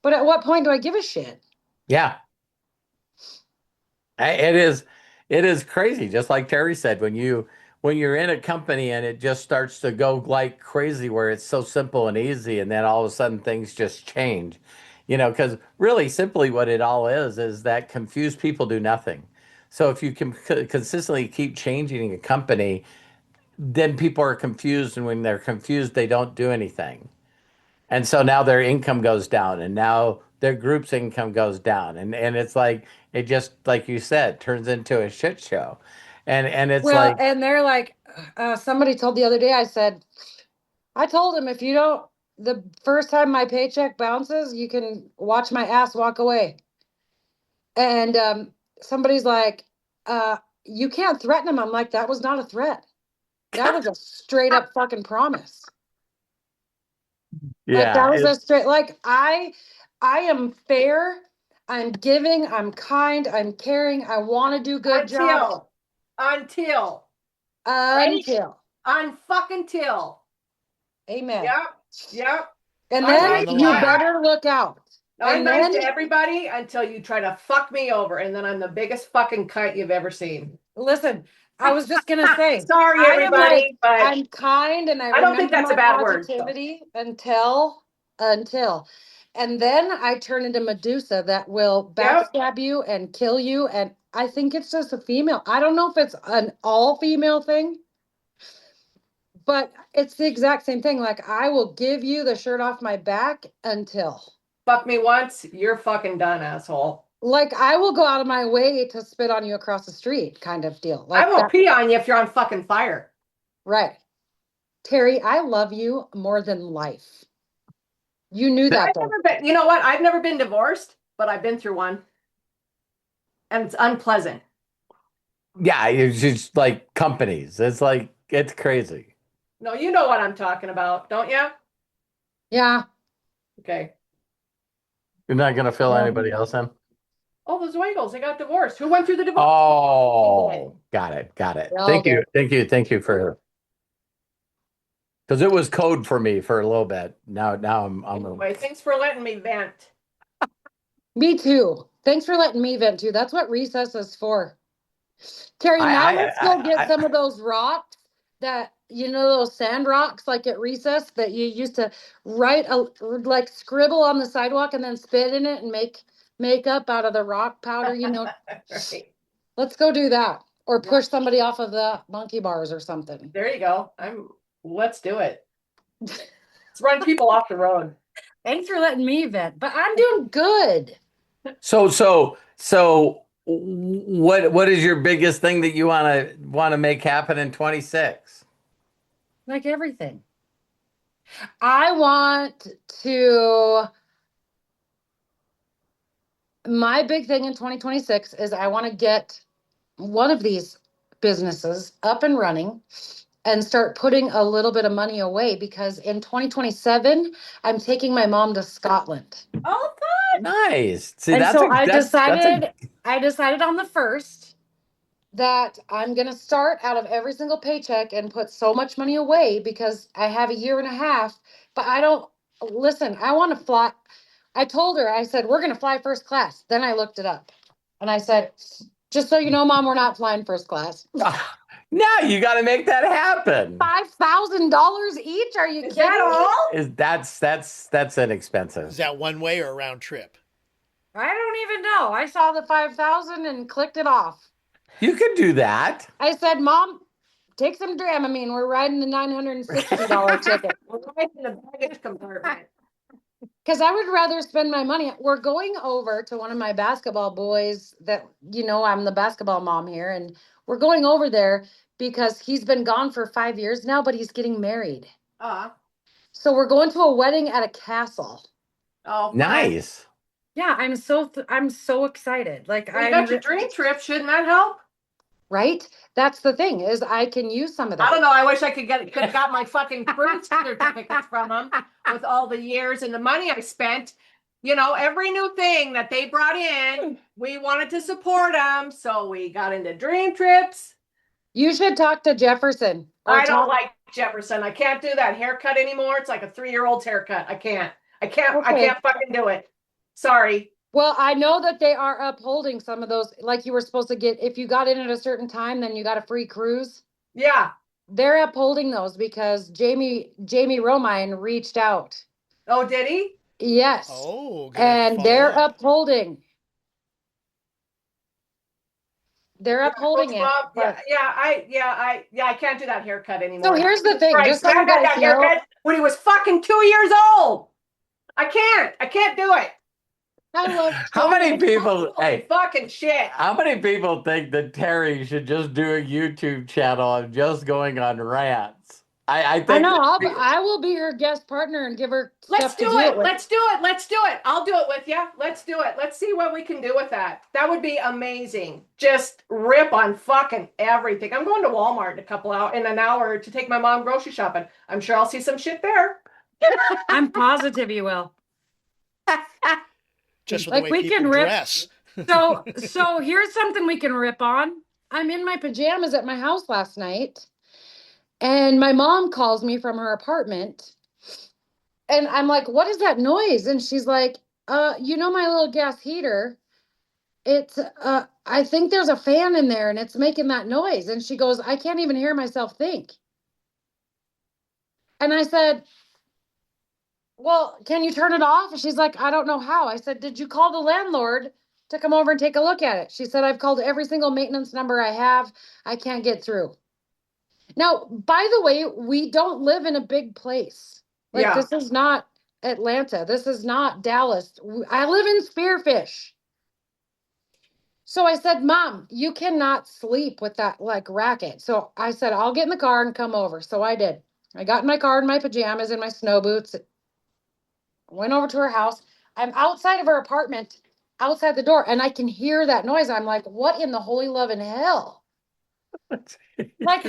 Speaker 8: But at what point do I give a shit?
Speaker 2: Yeah. It is crazy. Just like Terry said, when you're in a company and it just starts to go like crazy where it's so simple and easy, and then all of a sudden things just change. Because really simply what it all is that confused people do nothing. So if you can consistently keep changing a company, then people are confused, and when they're confused, they don't do anything. And so now their income goes down, and now their group's income goes down, and it's like it just like you said turns into a shit show, and it's
Speaker 8: Well,
Speaker 2: like
Speaker 8: and they're like, somebody told the other day, I told him, if you don't, the first time my paycheck bounces, you can watch my ass walk away. And somebody's like, you can't threaten him. I'm like, that was not a threat. That was a straight up fucking promise. Like,
Speaker 2: yeah,
Speaker 8: that was a straight, like, I am fair. I'm giving. I'm kind. I'm caring. I want to do good jobs.
Speaker 6: Until.
Speaker 8: Until.
Speaker 6: Unfucking till.
Speaker 8: Amen.
Speaker 6: Yep.
Speaker 8: And
Speaker 6: I'm
Speaker 8: then
Speaker 1: On
Speaker 6: nice.
Speaker 1: the
Speaker 8: you
Speaker 1: line.
Speaker 8: better look out.
Speaker 6: I'm
Speaker 8: And
Speaker 6: nice
Speaker 8: then,
Speaker 6: to everybody until you try to fuck me over, and then I'm the biggest fucking cunt you've ever seen.
Speaker 8: listen, I was just gonna say,
Speaker 6: Sorry,
Speaker 8: I am like,
Speaker 6: everybody, but
Speaker 8: I'm kind and I
Speaker 6: I don't think
Speaker 8: remember
Speaker 6: that's a
Speaker 8: my
Speaker 6: bad word. So.
Speaker 8: positivity until. And then I turn into Medusa that will
Speaker 6: Yep.
Speaker 8: backstab you and kill you. And I think it's just a female. I don't know if it's an all female thing, but it's the exact same thing. Like, I will give you the shirt off my back until.
Speaker 6: Fuck me once, you're fucking done, asshole.
Speaker 8: Like, I will go out of my way to spit on you across the street, kind of deal. Like,
Speaker 6: I will pee on you if you're on fucking fire.
Speaker 8: right. Terry, I love you more than life. You knew that,
Speaker 6: I've
Speaker 8: though.
Speaker 6: never been, you know what? I've never been divorced, but I've been through one. And it's unpleasant.
Speaker 2: yeah, it's just like companies. It's like it's crazy.
Speaker 6: No, you know what I'm talking about, don't you?
Speaker 8: Yeah.
Speaker 6: Okay.
Speaker 2: You're not gonna fill anybody else in.
Speaker 6: Oh, the Zweigels, they got divorced. Who went through the divorce?
Speaker 2: Oh, got it.
Speaker 8: Y'all
Speaker 2: Thank you,
Speaker 8: did.
Speaker 2: thank you for because it was code for me for a little bit. Now I'm
Speaker 6: Anyway, thanks for letting me vent.
Speaker 8: Me too. Thanks for letting me vent too. That's what recess is for. Terry, now let's go get some of those rocks that, those sand rocks like at recess that you used to like scribble on the sidewalk and then spit in it and make up out of the rock powder,
Speaker 6: Right.
Speaker 8: Let's go do that. Or push somebody off of the monkey bars or something.
Speaker 6: There you go. Let's do it. Let's run people off the road.
Speaker 8: Thanks for letting me vent, but I'm doing good.
Speaker 2: So what is your biggest thing that you want to make happen in 26?
Speaker 8: Like everything. I want to. My big thing in 2026 is I want to get one of these businesses up and running and start putting a little bit of money away, because in 2027 I'm taking my mom to Scotland.
Speaker 6: Oh,
Speaker 2: Nice. See,
Speaker 8: And
Speaker 2: that's
Speaker 8: so
Speaker 2: a
Speaker 8: I
Speaker 2: that's
Speaker 8: decided on the 1st that I'm going to start out of every single paycheck and put so much money away, because I have a year and a half, but I don't listen. I want to fly. I told her, I said, we're going to fly first class. Then I looked it up and I said, just so you know, Mom, we're not flying first class.
Speaker 2: No, you got to make that happen.
Speaker 8: $5,000 each? Are you
Speaker 6: Is
Speaker 8: kidding
Speaker 6: that
Speaker 8: me?
Speaker 6: all?
Speaker 2: That's inexpensive.
Speaker 4: Is that one way or a round trip?
Speaker 8: I don't even know. I saw the 5,000 and clicked it off.
Speaker 2: You could do that.
Speaker 8: I said, Mom, take some Dramamine. We're riding the $960 ticket.
Speaker 6: We're right in the baggage compartment.
Speaker 8: Because I would rather spend my money. We're going over to one of my basketball boys that, I'm the basketball mom here. And we're going over there because he's been gone for 5 years now, but he's getting married. So we're going to a wedding at a castle.
Speaker 6: Oh, fun.
Speaker 2: Nice.
Speaker 8: Yeah, I'm so excited. Like,
Speaker 6: Well, you got your dream trip. Shouldn't that help?
Speaker 8: Right? That's the thing, is I can use some of that.
Speaker 6: I don't know. I wish I could have got my fucking cruise certificates from them with all the years and the money I spent. Every new thing that they brought in, we wanted to support them. So we got into dream trips.
Speaker 8: You should talk to Jefferson.
Speaker 6: I don't like Jefferson. I can't do that haircut anymore. It's like a 3-year-old's haircut. I can't fucking do it. Sorry.
Speaker 8: Well, I know that they are upholding some of those, like you were supposed to get, if you got in at a certain time, then you got a free cruise.
Speaker 6: Yeah.
Speaker 8: They're upholding those because Jamie Romine reached out.
Speaker 6: Oh, did he?
Speaker 8: Yes.
Speaker 4: Oh,
Speaker 8: and they're upholding. They're upholding it.
Speaker 6: I can't do that haircut anymore.
Speaker 8: So here's the thing,
Speaker 6: Right.
Speaker 8: just so you guys
Speaker 6: that
Speaker 8: know,
Speaker 6: haircut when he was fucking 2 years old. I can't do it.
Speaker 8: I love
Speaker 2: How many people, hey,
Speaker 6: Fucking shit.
Speaker 2: how many people think that Teri should just do a YouTube channel of just going on rants? I think
Speaker 8: I know. I will be her guest partner and give her
Speaker 6: Let's
Speaker 8: stuff to
Speaker 6: do
Speaker 8: do
Speaker 6: it.
Speaker 8: with.
Speaker 6: Let's do it. Let's do it. I'll do it with you. Let's do it. Let's see what we can do with that. That would be amazing. Just rip on fucking everything. I'm going to Walmart in an hour to take my mom grocery shopping. I'm sure I'll see some shit there.
Speaker 8: I'm positive you will.
Speaker 4: Just with
Speaker 8: Like,
Speaker 4: the way
Speaker 8: we
Speaker 4: people
Speaker 8: can rip-
Speaker 4: dress.
Speaker 8: So here's something we can rip on. I'm in my pajamas at my house last night, and my mom calls me from her apartment, and I'm like, "What is that noise?" And she's like, my little gas heater, it's I think there's a fan in there and it's making that noise." And she goes, "I can't even hear myself think." And I said, "Well, can you turn it off?" And she's like, "I don't know how." I said, "Did you call the landlord to come over and take a look at it?" She said, "I've called every single maintenance number I have. I can't get through." Now, by the way, we don't live in a big place. Like,
Speaker 6: Yeah.
Speaker 8: this is not Atlanta. This is not Dallas. I live in Spearfish. So I said, "Mom, you cannot sleep with that like racket." So I said, "I'll get in the car and come over." So I did. I got in my car in my pajamas and my snow boots, went over to her house. I'm outside of her apartment, outside the door, and I can hear that noise. I'm like, what in the holy love in hell? Like,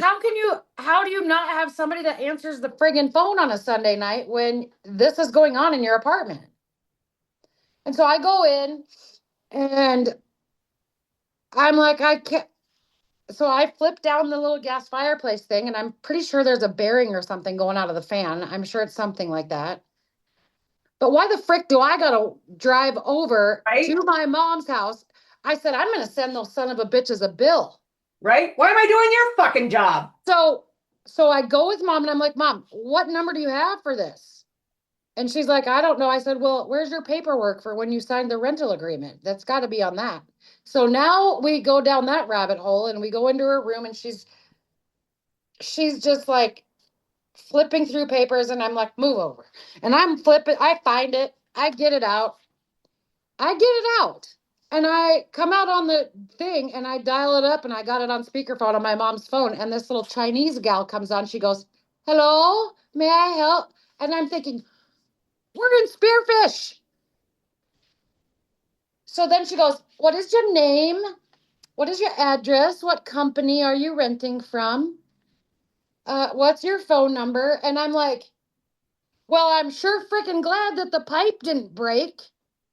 Speaker 8: how do you not have somebody that answers the friggin' phone on a Sunday night when this is going on in your apartment? And so I go in and I'm like, I can't. So I flip down the little gas fireplace thing, and I'm pretty sure there's a bearing or something going out of the fan. I'm sure it's something like that. But why the frick do I gotta drive over to my mom's house? I said, I'm gonna send those son of a bitches a bill.
Speaker 6: Right? Why am I doing your fucking job?
Speaker 8: So I go with Mom and I'm like, "Mom, what number do you have for this?" And she's like, "I don't know." I said, "Well, where's your paperwork for when you signed the rental agreement? That's got to be on that." So now we go down that rabbit hole and we go into her room and she's just like flipping through papers and I'm like, "Move over." And I'm flipping, I find it, I get it out. And I come out on the thing and I dial it up and I got it on speakerphone on my mom's phone. And this little Chinese gal comes on. She goes, "Hello, may I help?" And I'm thinking, we're in Spearfish. So then she goes, "What is your name? What is your address? What company are you renting from? What's your phone number?" And I'm like, well, I'm sure freaking glad that the pipe didn't break.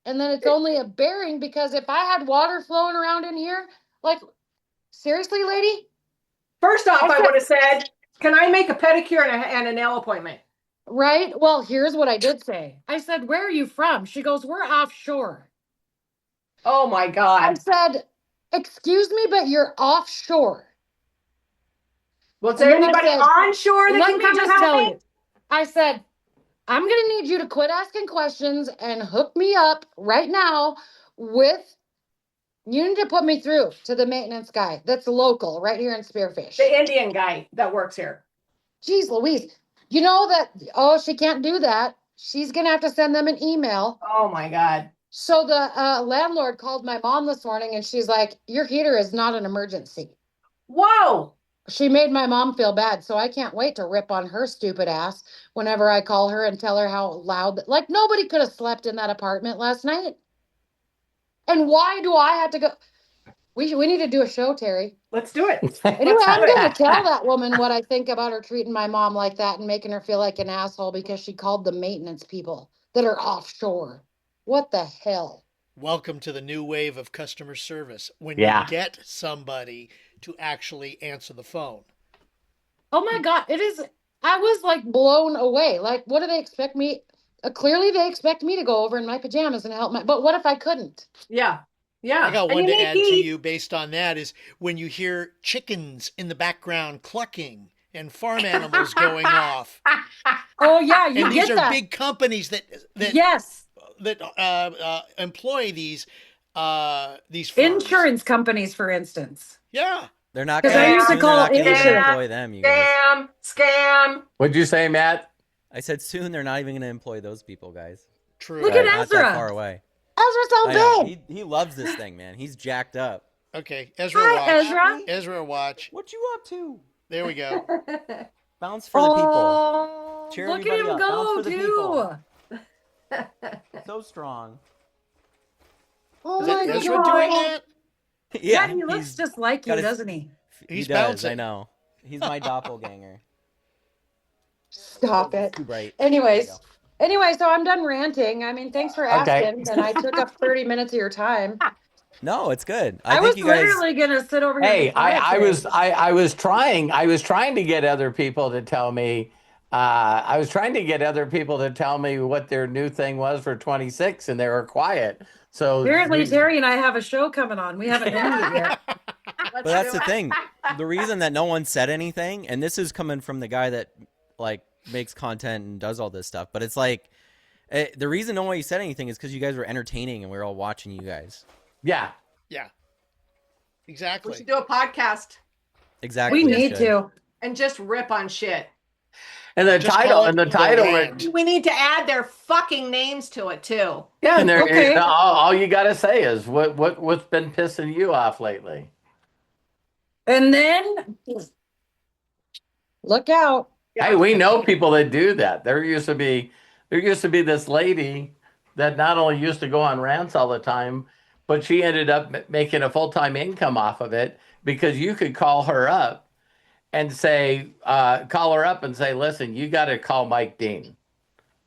Speaker 8: And then it's only a bearing, because if I had water flowing around in here, like, seriously, lady?
Speaker 6: First off, I would have said, "Can I make a pedicure and a nail appointment?"
Speaker 8: Right? Well, here's what I did say. I said, "Where are you from?" She goes, "We're offshore."
Speaker 6: Oh my God.
Speaker 8: I said, "Excuse me, but you're offshore."
Speaker 6: Well, is there
Speaker 8: And then I
Speaker 6: anybody
Speaker 8: said,
Speaker 6: onshore that
Speaker 8: let
Speaker 6: can
Speaker 8: me
Speaker 6: come and
Speaker 8: just
Speaker 6: help
Speaker 8: tell
Speaker 6: me?
Speaker 8: you. I said, I'm going to need you to quit asking questions and hook me up right now with, you need to put me through to the maintenance guy that's local right here in Spearfish.
Speaker 6: The Indian guy that works here.
Speaker 8: Jeez Louise. You know that, oh, she can't do that. She's going to have to send them an email.
Speaker 6: Oh my God.
Speaker 8: So the landlord called my mom this morning and she's like, your heater is not an emergency.
Speaker 6: Whoa.
Speaker 8: She made my mom feel bad. So I can't wait to rip on her stupid ass whenever I call her and tell her how loud, like nobody could have slept in that apartment last night. And why do I have to go? We need to do a show, Teri.
Speaker 6: Let's do it.
Speaker 8: Anyway,
Speaker 6: Let's
Speaker 8: I'm
Speaker 6: do it.
Speaker 8: going to tell that woman what I think about her treating my mom like that and making her feel like an asshole because she called the maintenance people that are offshore. What the hell?
Speaker 4: Welcome to the new wave of customer service when
Speaker 2: Yeah.
Speaker 4: you get somebody to actually answer the phone.
Speaker 8: Oh my God, it is. I was like blown away. Like, what do they expect me? Clearly, they expect me to go over in my pajamas and help my. But what if I couldn't?
Speaker 6: Yeah. Yeah.
Speaker 4: I got
Speaker 6: And
Speaker 4: one
Speaker 6: you
Speaker 4: to
Speaker 6: need
Speaker 4: add to
Speaker 6: heat.
Speaker 4: you based on that is when you hear chickens in the background clucking and farm animals going off.
Speaker 8: Oh yeah, you
Speaker 4: And
Speaker 8: get
Speaker 4: these are
Speaker 8: that.
Speaker 4: big companies that
Speaker 8: Yes,
Speaker 4: employ these firms.
Speaker 9: Insurance companies, for instance.
Speaker 4: Yeah.
Speaker 1: They're not
Speaker 9: 'Cause
Speaker 1: gonna.
Speaker 9: I used to
Speaker 1: soon
Speaker 9: call
Speaker 1: they're not gonna even
Speaker 9: insurance.
Speaker 1: employ them. You guys.
Speaker 6: Scam.
Speaker 2: What'd you say, Matt?
Speaker 1: I said soon they're not even gonna employ those people, guys.
Speaker 4: True.
Speaker 9: Look
Speaker 2: Right.
Speaker 9: at
Speaker 1: Not that
Speaker 9: Ezra.
Speaker 1: far away.
Speaker 8: Ezra's so
Speaker 1: I know.
Speaker 8: big.
Speaker 1: He loves this thing, man. He's jacked up.
Speaker 4: Okay, Ezra
Speaker 9: Hi,
Speaker 4: watch.
Speaker 9: Ezra.
Speaker 4: Ezra watch.
Speaker 1: What you up to?
Speaker 4: There we go.
Speaker 1: Bounce for the people.
Speaker 9: Oh,
Speaker 1: Cheer
Speaker 9: look at
Speaker 1: everybody
Speaker 9: him
Speaker 1: up. Bounce
Speaker 9: go,
Speaker 1: for the
Speaker 9: too.
Speaker 1: people. So strong.
Speaker 8: Oh
Speaker 4: Is
Speaker 8: my
Speaker 4: that Ezra
Speaker 8: God.
Speaker 4: doing that?
Speaker 9: Yeah,
Speaker 1: Yeah,
Speaker 9: he looks
Speaker 1: he's
Speaker 9: just like you,
Speaker 1: got his-
Speaker 9: doesn't he?
Speaker 1: he
Speaker 4: He's
Speaker 1: does.
Speaker 4: bouncing.
Speaker 1: I know. He's my doppelganger.
Speaker 8: Stop
Speaker 1: It's
Speaker 8: it.
Speaker 1: too bright.
Speaker 8: Anyways,
Speaker 1: There
Speaker 8: anyway, so I'm done ranting. I mean, thanks for
Speaker 2: Okay.
Speaker 8: asking. And I took up 30 minutes of your time.
Speaker 1: you go. No, it's good.
Speaker 9: I
Speaker 1: think
Speaker 9: was
Speaker 1: you guys.
Speaker 9: literally gonna sit over here.
Speaker 2: Hey,
Speaker 9: and be quiet
Speaker 2: I
Speaker 9: today.
Speaker 2: was trying to get other people to tell me. I was trying to get other people to tell me what their new thing was for 26, and they were quiet. So
Speaker 9: Apparently, Teri and I have a show coming on. We haven't named it yet.
Speaker 1: But that's the thing. The reason that no one said anything, and this is coming from the guy that like makes content and does all this stuff, but it's like the reason no one said anything is because you guys were entertaining and we were all watching you guys.
Speaker 2: yeah.
Speaker 4: Yeah.
Speaker 6: We
Speaker 4: Exactly.
Speaker 6: should do a podcast
Speaker 1: Exactly.
Speaker 9: We
Speaker 1: you
Speaker 9: need
Speaker 1: should.
Speaker 9: to.
Speaker 6: and just rip on shit.
Speaker 2: And the
Speaker 4: Just
Speaker 2: title
Speaker 4: call it
Speaker 2: and the
Speaker 4: The
Speaker 2: title.
Speaker 4: Rant.
Speaker 6: We need to add their fucking names to it too.
Speaker 2: Yeah, and
Speaker 9: Okay.
Speaker 2: all you got to say is what's been pissing you off lately.
Speaker 9: And then
Speaker 8: Look out.
Speaker 2: Hey, we know people that do that. There used to be this lady that not only used to go on rants all the time, but she ended up making a full-time income off of it because you could call her up and say, listen, you got to call Mike Dean.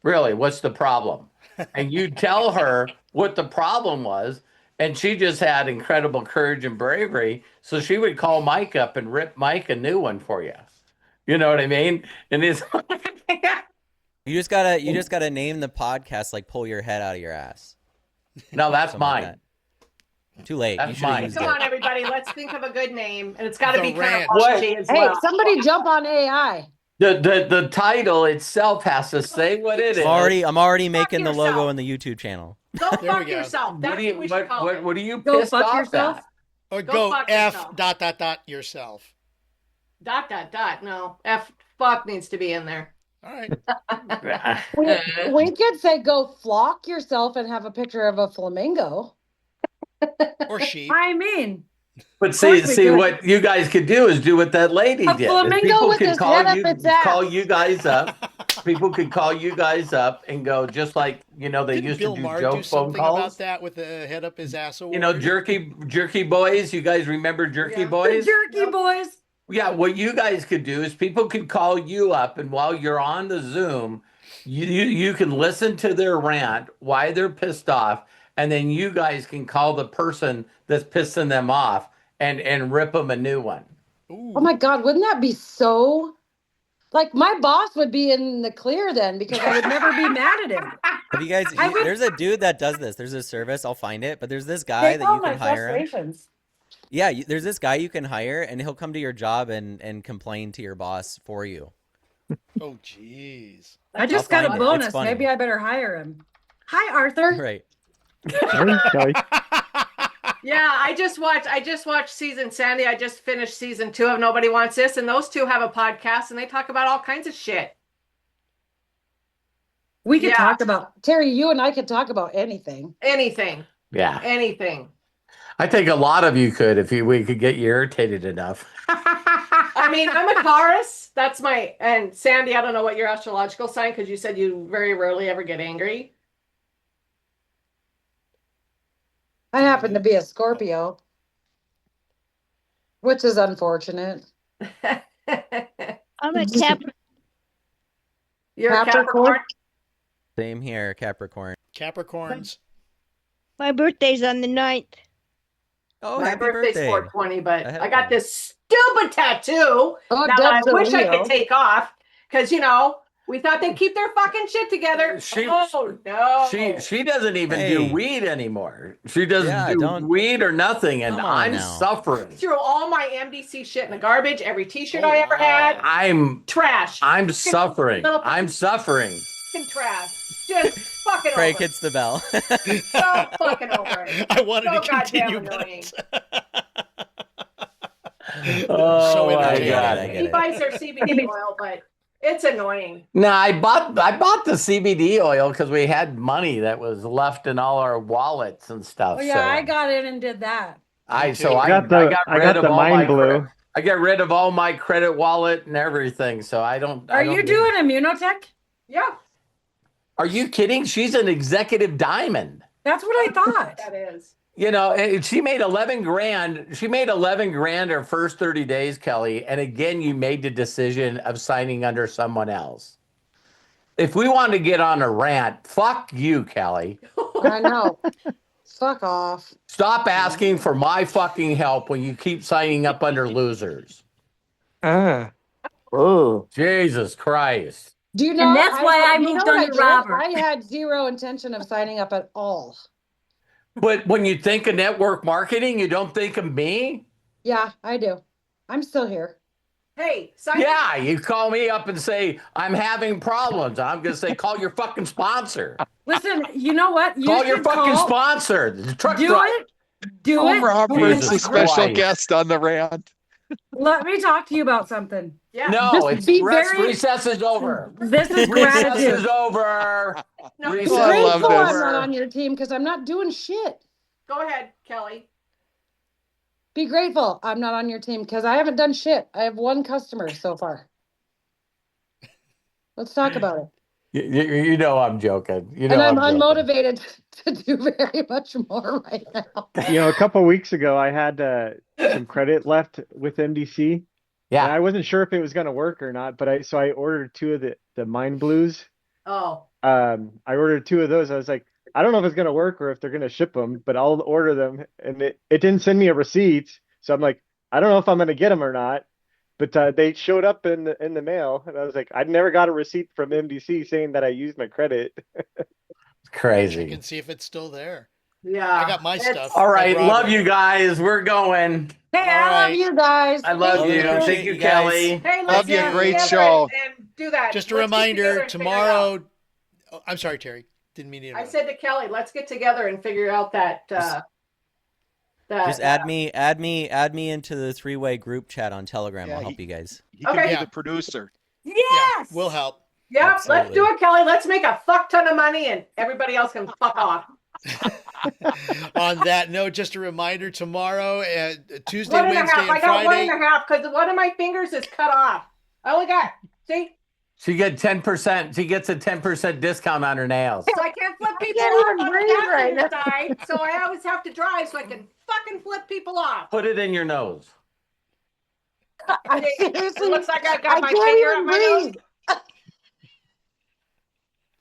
Speaker 2: Really, what's the problem? And you tell her what the problem was, and she just had incredible courage and bravery. So she would call Mike up and rip Mike a new one for you. You know what I mean? And it's
Speaker 1: You just gotta name the podcast like "Pull Your Head Out of Your Ass."
Speaker 2: no, that's
Speaker 1: Something like
Speaker 2: mine.
Speaker 1: that. Too late.
Speaker 2: That's
Speaker 1: You should have
Speaker 2: mine.
Speaker 1: used
Speaker 6: Come
Speaker 1: it.
Speaker 6: on, everybody. Let's think of a good name, and it's got to
Speaker 4: The
Speaker 6: be kind
Speaker 4: Rant.
Speaker 6: of raunchy as
Speaker 8: Hey,
Speaker 6: well.
Speaker 8: somebody jump on AI.
Speaker 2: The title itself has to say what it is.
Speaker 1: I'm already
Speaker 6: Fuck
Speaker 1: making the logo
Speaker 6: yourself.
Speaker 1: on the YouTube channel.
Speaker 6: Go
Speaker 4: There we
Speaker 6: fuck
Speaker 4: go.
Speaker 6: yourself. That's
Speaker 2: What do you
Speaker 6: what we should call it.
Speaker 2: what are you
Speaker 9: Go
Speaker 2: pissed
Speaker 9: fuck
Speaker 2: off
Speaker 9: yourself?
Speaker 2: at?
Speaker 4: Or
Speaker 6: Go
Speaker 4: go
Speaker 6: fuck
Speaker 4: F
Speaker 6: yourself.
Speaker 4: yourself. ...
Speaker 6: No, F fuck needs to be in there.
Speaker 4: All right.
Speaker 8: We could say go flock yourself and have a picture of a flamingo.
Speaker 4: Or sheep.
Speaker 9: I mean,
Speaker 2: But
Speaker 9: course we
Speaker 2: see
Speaker 9: could.
Speaker 2: what you guys could do is do what that lady
Speaker 8: A
Speaker 2: did.
Speaker 8: flamingo
Speaker 2: People
Speaker 8: with
Speaker 2: could
Speaker 8: his
Speaker 2: call
Speaker 8: head up
Speaker 2: you
Speaker 8: its ass.
Speaker 2: call you guys up. People could call you guys up and go just like they
Speaker 4: Didn't
Speaker 2: used
Speaker 4: Bill
Speaker 2: to do
Speaker 4: Maher
Speaker 2: joke
Speaker 4: do
Speaker 2: phone
Speaker 4: something about
Speaker 2: calls.
Speaker 4: that with the head up his ass award?
Speaker 2: Jerky boys. You guys remember Jerky
Speaker 6: Yeah.
Speaker 9: the
Speaker 2: Boys?
Speaker 9: jerky boys.
Speaker 2: Yeah, what you guys could do is people could call you up, and while you're on the Zoom, you can listen to their rant, why they're pissed off, and then you guys can call the person that's pissing them off and rip them a new one.
Speaker 4: Ooh.
Speaker 8: Oh my God, wouldn't that be so? Like my boss would be in the clear then because I would never be mad at him.
Speaker 1: Have you guys?
Speaker 9: I would-
Speaker 1: There's a dude that does this. There's a service. I'll find it. But there's this guy
Speaker 9: Take
Speaker 1: that
Speaker 9: all
Speaker 1: you
Speaker 9: my
Speaker 1: can hire him.
Speaker 9: frustrations.
Speaker 1: Yeah, there's this guy you can hire, and he'll come to your job and complain to your boss for you.
Speaker 4: Oh, jeez.
Speaker 9: I just got a
Speaker 1: find it. It's
Speaker 9: bonus.
Speaker 1: funny.
Speaker 9: Maybe I better hire him. Hi, Arthur.
Speaker 1: Right.
Speaker 10: Hey, Kelly.
Speaker 6: Yeah, I just watched season Sandy. I just finished season 2 of Nobody Wants This, and those two have a podcast and they talk about all kinds of shit.
Speaker 9: We could
Speaker 6: Yeah.
Speaker 9: talk about Terry. You and I could talk about anything.
Speaker 6: Anything.
Speaker 2: Yeah.
Speaker 6: Anything.
Speaker 2: I think a lot of you could if we could get you irritated enough.
Speaker 6: I mean, I'm a Taurus. That's my, and Sandy, I don't know what your astrological sign, because you said you very rarely ever get angry.
Speaker 8: I happen to be a Scorpio, which is unfortunate.
Speaker 11: I'm a Capricorn.
Speaker 6: You're a Capricorn?
Speaker 1: Same here, Capricorn.
Speaker 4: Capricorns.
Speaker 11: My birthday's on the 9th.
Speaker 1: Oh,
Speaker 6: My
Speaker 1: happy
Speaker 6: birthday's
Speaker 1: birthday.
Speaker 6: 420, but
Speaker 1: Ahead
Speaker 6: I
Speaker 1: of
Speaker 6: got
Speaker 1: time.
Speaker 6: this stupid tattoo
Speaker 8: Oh,
Speaker 6: that I
Speaker 8: Deb's a
Speaker 6: wish I
Speaker 8: Leo.
Speaker 6: could take off, because, you know, we thought they'd keep their fucking shit together. Oh, no.
Speaker 2: She doesn't even
Speaker 1: Hey.
Speaker 2: do weed anymore. She doesn't
Speaker 1: Yeah,
Speaker 2: do
Speaker 1: don't-
Speaker 2: weed or nothing, and
Speaker 1: Come on
Speaker 2: I'm
Speaker 1: now.
Speaker 2: suffering.
Speaker 6: Threw all my MDC shit in the garbage, every t-shirt
Speaker 4: Oh,
Speaker 6: I ever had.
Speaker 2: I'm
Speaker 6: Trash.
Speaker 2: suffering.
Speaker 6: Little-
Speaker 2: I'm suffering.
Speaker 6: Fucking trash. Just fucking
Speaker 1: Craig
Speaker 6: over.
Speaker 1: hits the bell.
Speaker 6: So fucking over it.
Speaker 4: I wanted
Speaker 6: So
Speaker 4: to continue,
Speaker 6: goddamn
Speaker 4: but
Speaker 6: annoying.
Speaker 2: Oh
Speaker 4: So
Speaker 2: my
Speaker 4: irritating.
Speaker 2: God.
Speaker 1: I get
Speaker 6: He
Speaker 1: it.
Speaker 6: buys their CBD oil, but it's annoying.
Speaker 2: No, I bought the CBD oil because we had money that was left in all our wallets and stuff.
Speaker 9: Oh yeah,
Speaker 2: so
Speaker 9: I got in and did that.
Speaker 2: I
Speaker 10: I got the mind blue.
Speaker 2: I got rid of all my credit wallet and everything. So I don't.
Speaker 9: Are you doing immunotech?
Speaker 6: Yeah,
Speaker 2: Are you kidding? She's an executive diamond.
Speaker 9: That's what I thought.
Speaker 6: that is.
Speaker 2: You know, she made 11 grand. She made 11 grand her first 30 days, Kelly. And again, you made the decision of signing under someone else. If we want to get on a rant, fuck you, Kelly.
Speaker 8: I know. Fuck off.
Speaker 2: Stop asking for my fucking help when you keep signing up under losers.
Speaker 10: Oh.
Speaker 2: Jesus Christ.
Speaker 8: Do you know?
Speaker 9: And that's why I
Speaker 8: you know
Speaker 9: moved
Speaker 8: what
Speaker 9: on
Speaker 8: I
Speaker 9: to
Speaker 8: did?
Speaker 9: Robert.
Speaker 8: I had zero intention of signing up at all.
Speaker 2: But when you think of network marketing, you don't think of me?
Speaker 8: Yeah, I do. I'm still here.
Speaker 6: Hey, sign
Speaker 2: Yeah, you call me up and say, I'm having problems. I'm going to say, call your fucking sponsor.
Speaker 9: Listen, you know what? You
Speaker 2: Call your
Speaker 9: should
Speaker 2: fucking
Speaker 9: call-
Speaker 2: sponsor. The truck
Speaker 9: Do
Speaker 2: driver.
Speaker 9: it. Do
Speaker 7: Oh,
Speaker 9: it.
Speaker 7: Robert's
Speaker 2: Jesus
Speaker 7: a special
Speaker 2: Christ.
Speaker 7: guest on the rant.
Speaker 9: Let me talk to you about something.
Speaker 6: Yeah.
Speaker 2: No,
Speaker 9: Just
Speaker 2: it's
Speaker 9: be very-
Speaker 2: recess is over.
Speaker 9: This is
Speaker 2: Recess is
Speaker 9: gratitude.
Speaker 2: over.
Speaker 6: No,
Speaker 2: Recess
Speaker 7: Oh, I
Speaker 2: is
Speaker 7: love
Speaker 8: Grateful
Speaker 7: this.
Speaker 8: I'm not
Speaker 2: over.
Speaker 8: on your team because I'm not doing shit.
Speaker 6: Go ahead, Kelly.
Speaker 8: Be grateful I'm not on your team because I haven't done shit. I have one customer so far. Let's talk about it.
Speaker 2: You know I'm joking. You know
Speaker 8: And I'm
Speaker 2: joking.
Speaker 8: unmotivated to do very much more right now.
Speaker 10: You know, a couple weeks ago, I had some credit left with MDC. And
Speaker 2: Yeah.
Speaker 10: I wasn't sure if it was going to work or not, but I ordered 2 of the Mind Blues.
Speaker 6: Oh,
Speaker 10: I ordered 2 of those. I was like, I don't know if it's going to work or if they're going to ship them, but I'll order them. And it didn't send me a receipt. So I'm like, I don't know if I'm going to get them or not. But they showed up in the mail. And I was like, I never got a receipt from MDC saying that I used my credit.
Speaker 2: It's
Speaker 4: You
Speaker 2: crazy.
Speaker 4: can see if it's still there.
Speaker 6: yeah.
Speaker 4: I got my
Speaker 6: It's-
Speaker 4: stuff.
Speaker 2: All right.
Speaker 4: Like
Speaker 2: Love
Speaker 4: Robert.
Speaker 2: you guys. We're going.
Speaker 8: Hey,
Speaker 4: All
Speaker 8: I love
Speaker 4: right.
Speaker 8: you guys.
Speaker 2: I love
Speaker 1: Love
Speaker 2: you.
Speaker 1: you.
Speaker 2: Thank
Speaker 1: Appreciate
Speaker 2: you,
Speaker 1: you guys.
Speaker 2: Kelly.
Speaker 6: Hey,
Speaker 7: Love
Speaker 6: let's
Speaker 7: you.
Speaker 6: get
Speaker 7: Great
Speaker 6: together
Speaker 7: show.
Speaker 6: And do that.
Speaker 4: Just a
Speaker 6: Let's get together
Speaker 4: reminder,
Speaker 6: and figure it out.
Speaker 4: tomorrow. Oh, I'm sorry, Terry. Didn't mean to
Speaker 6: I
Speaker 4: interrupt.
Speaker 6: said to Kelly, let's get together and figure out that.
Speaker 1: Just add me into the 3-way group chat on Telegram.
Speaker 7: Yeah,
Speaker 1: I'll help you guys.
Speaker 7: He can
Speaker 6: Okay.
Speaker 7: be
Speaker 4: Yeah.
Speaker 7: the producer.
Speaker 9: Yes.
Speaker 4: We'll help.
Speaker 6: Yeah, let's
Speaker 1: Absolutely.
Speaker 6: do it, Kelly. Let's make a fuck ton of money, and everybody else can fuck off.
Speaker 4: On that note, just a reminder, tomorrow, Tuesday,
Speaker 6: 1.5.
Speaker 4: Wednesday, and
Speaker 6: I got
Speaker 4: Friday.
Speaker 6: 1.5 because one of my fingers is cut off. I only got, see?
Speaker 2: She gets 10%. She gets a 10% discount on her nails.
Speaker 6: So I can't flip people
Speaker 8: can't
Speaker 6: off
Speaker 8: even
Speaker 6: on the
Speaker 8: breathe right
Speaker 6: passenger side, so I always have to drive so I can fucking flip people off.
Speaker 2: Put it in your nose.
Speaker 8: I
Speaker 6: It
Speaker 8: seriously,
Speaker 6: looks like I
Speaker 8: I
Speaker 6: got my
Speaker 8: can't
Speaker 6: finger
Speaker 8: even
Speaker 6: up my nose.
Speaker 8: breathe.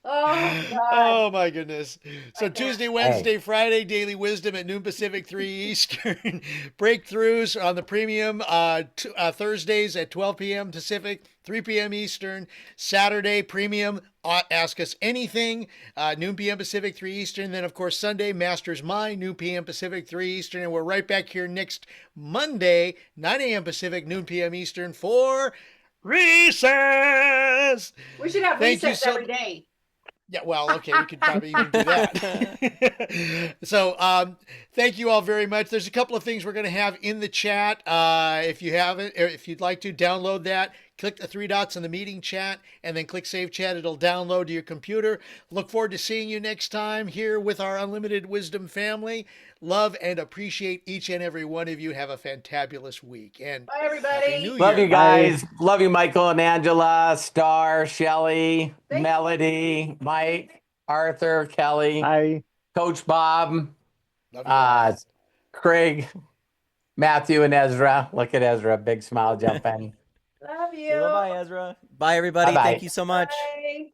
Speaker 6: Oh God.
Speaker 4: Oh my goodness. So
Speaker 6: can't.
Speaker 4: Tuesday, Wednesday, Friday, Daily Wisdom at noon Pacific, 3 Eastern. Breakthroughs on the premium Thursdays at 12 p.m. Pacific, 3 p.m. Eastern. Saturday, premium, Ask Us Anything, noon p.m. Pacific, 3 Eastern. Then, of course, Sunday, Master's Mind, noon p.m. Pacific, 3 Eastern. And we're right back here next Monday, 9 a.m. Pacific, noon p.m. Eastern for recess.
Speaker 6: We should have
Speaker 4: Thank you
Speaker 6: recess
Speaker 4: so
Speaker 6: every day.
Speaker 4: Yeah, well, okay, we could probably even do that. So, thank you all very much. There's a couple of things we're going to have in the chat. If you haven't, or if you'd like to download that, click the three dots in the meeting chat and then click Save Chat. It'll download to your computer. Look forward to seeing you next time here with our Unlimited Wisdom family. Love and appreciate each and every one of you. Have a fantabulous week. And
Speaker 6: Bye, everybody.
Speaker 4: Happy New
Speaker 2: Love
Speaker 4: Year.
Speaker 2: you guys. Love you, Michael and Angela, Star, Shelly,
Speaker 6: Thank
Speaker 2: Melody, Mike, Arthur, Kelly,
Speaker 10: Hi.
Speaker 2: Coach Bob,
Speaker 4: Love you all.
Speaker 2: Craig, Matthew, and Ezra. Look at Ezra, big smile jumping.
Speaker 6: Love you.
Speaker 1: Say bye-bye, Ezra. Bye, everybody.
Speaker 2: Bye-bye.
Speaker 1: Thank you so much.
Speaker 6: Bye.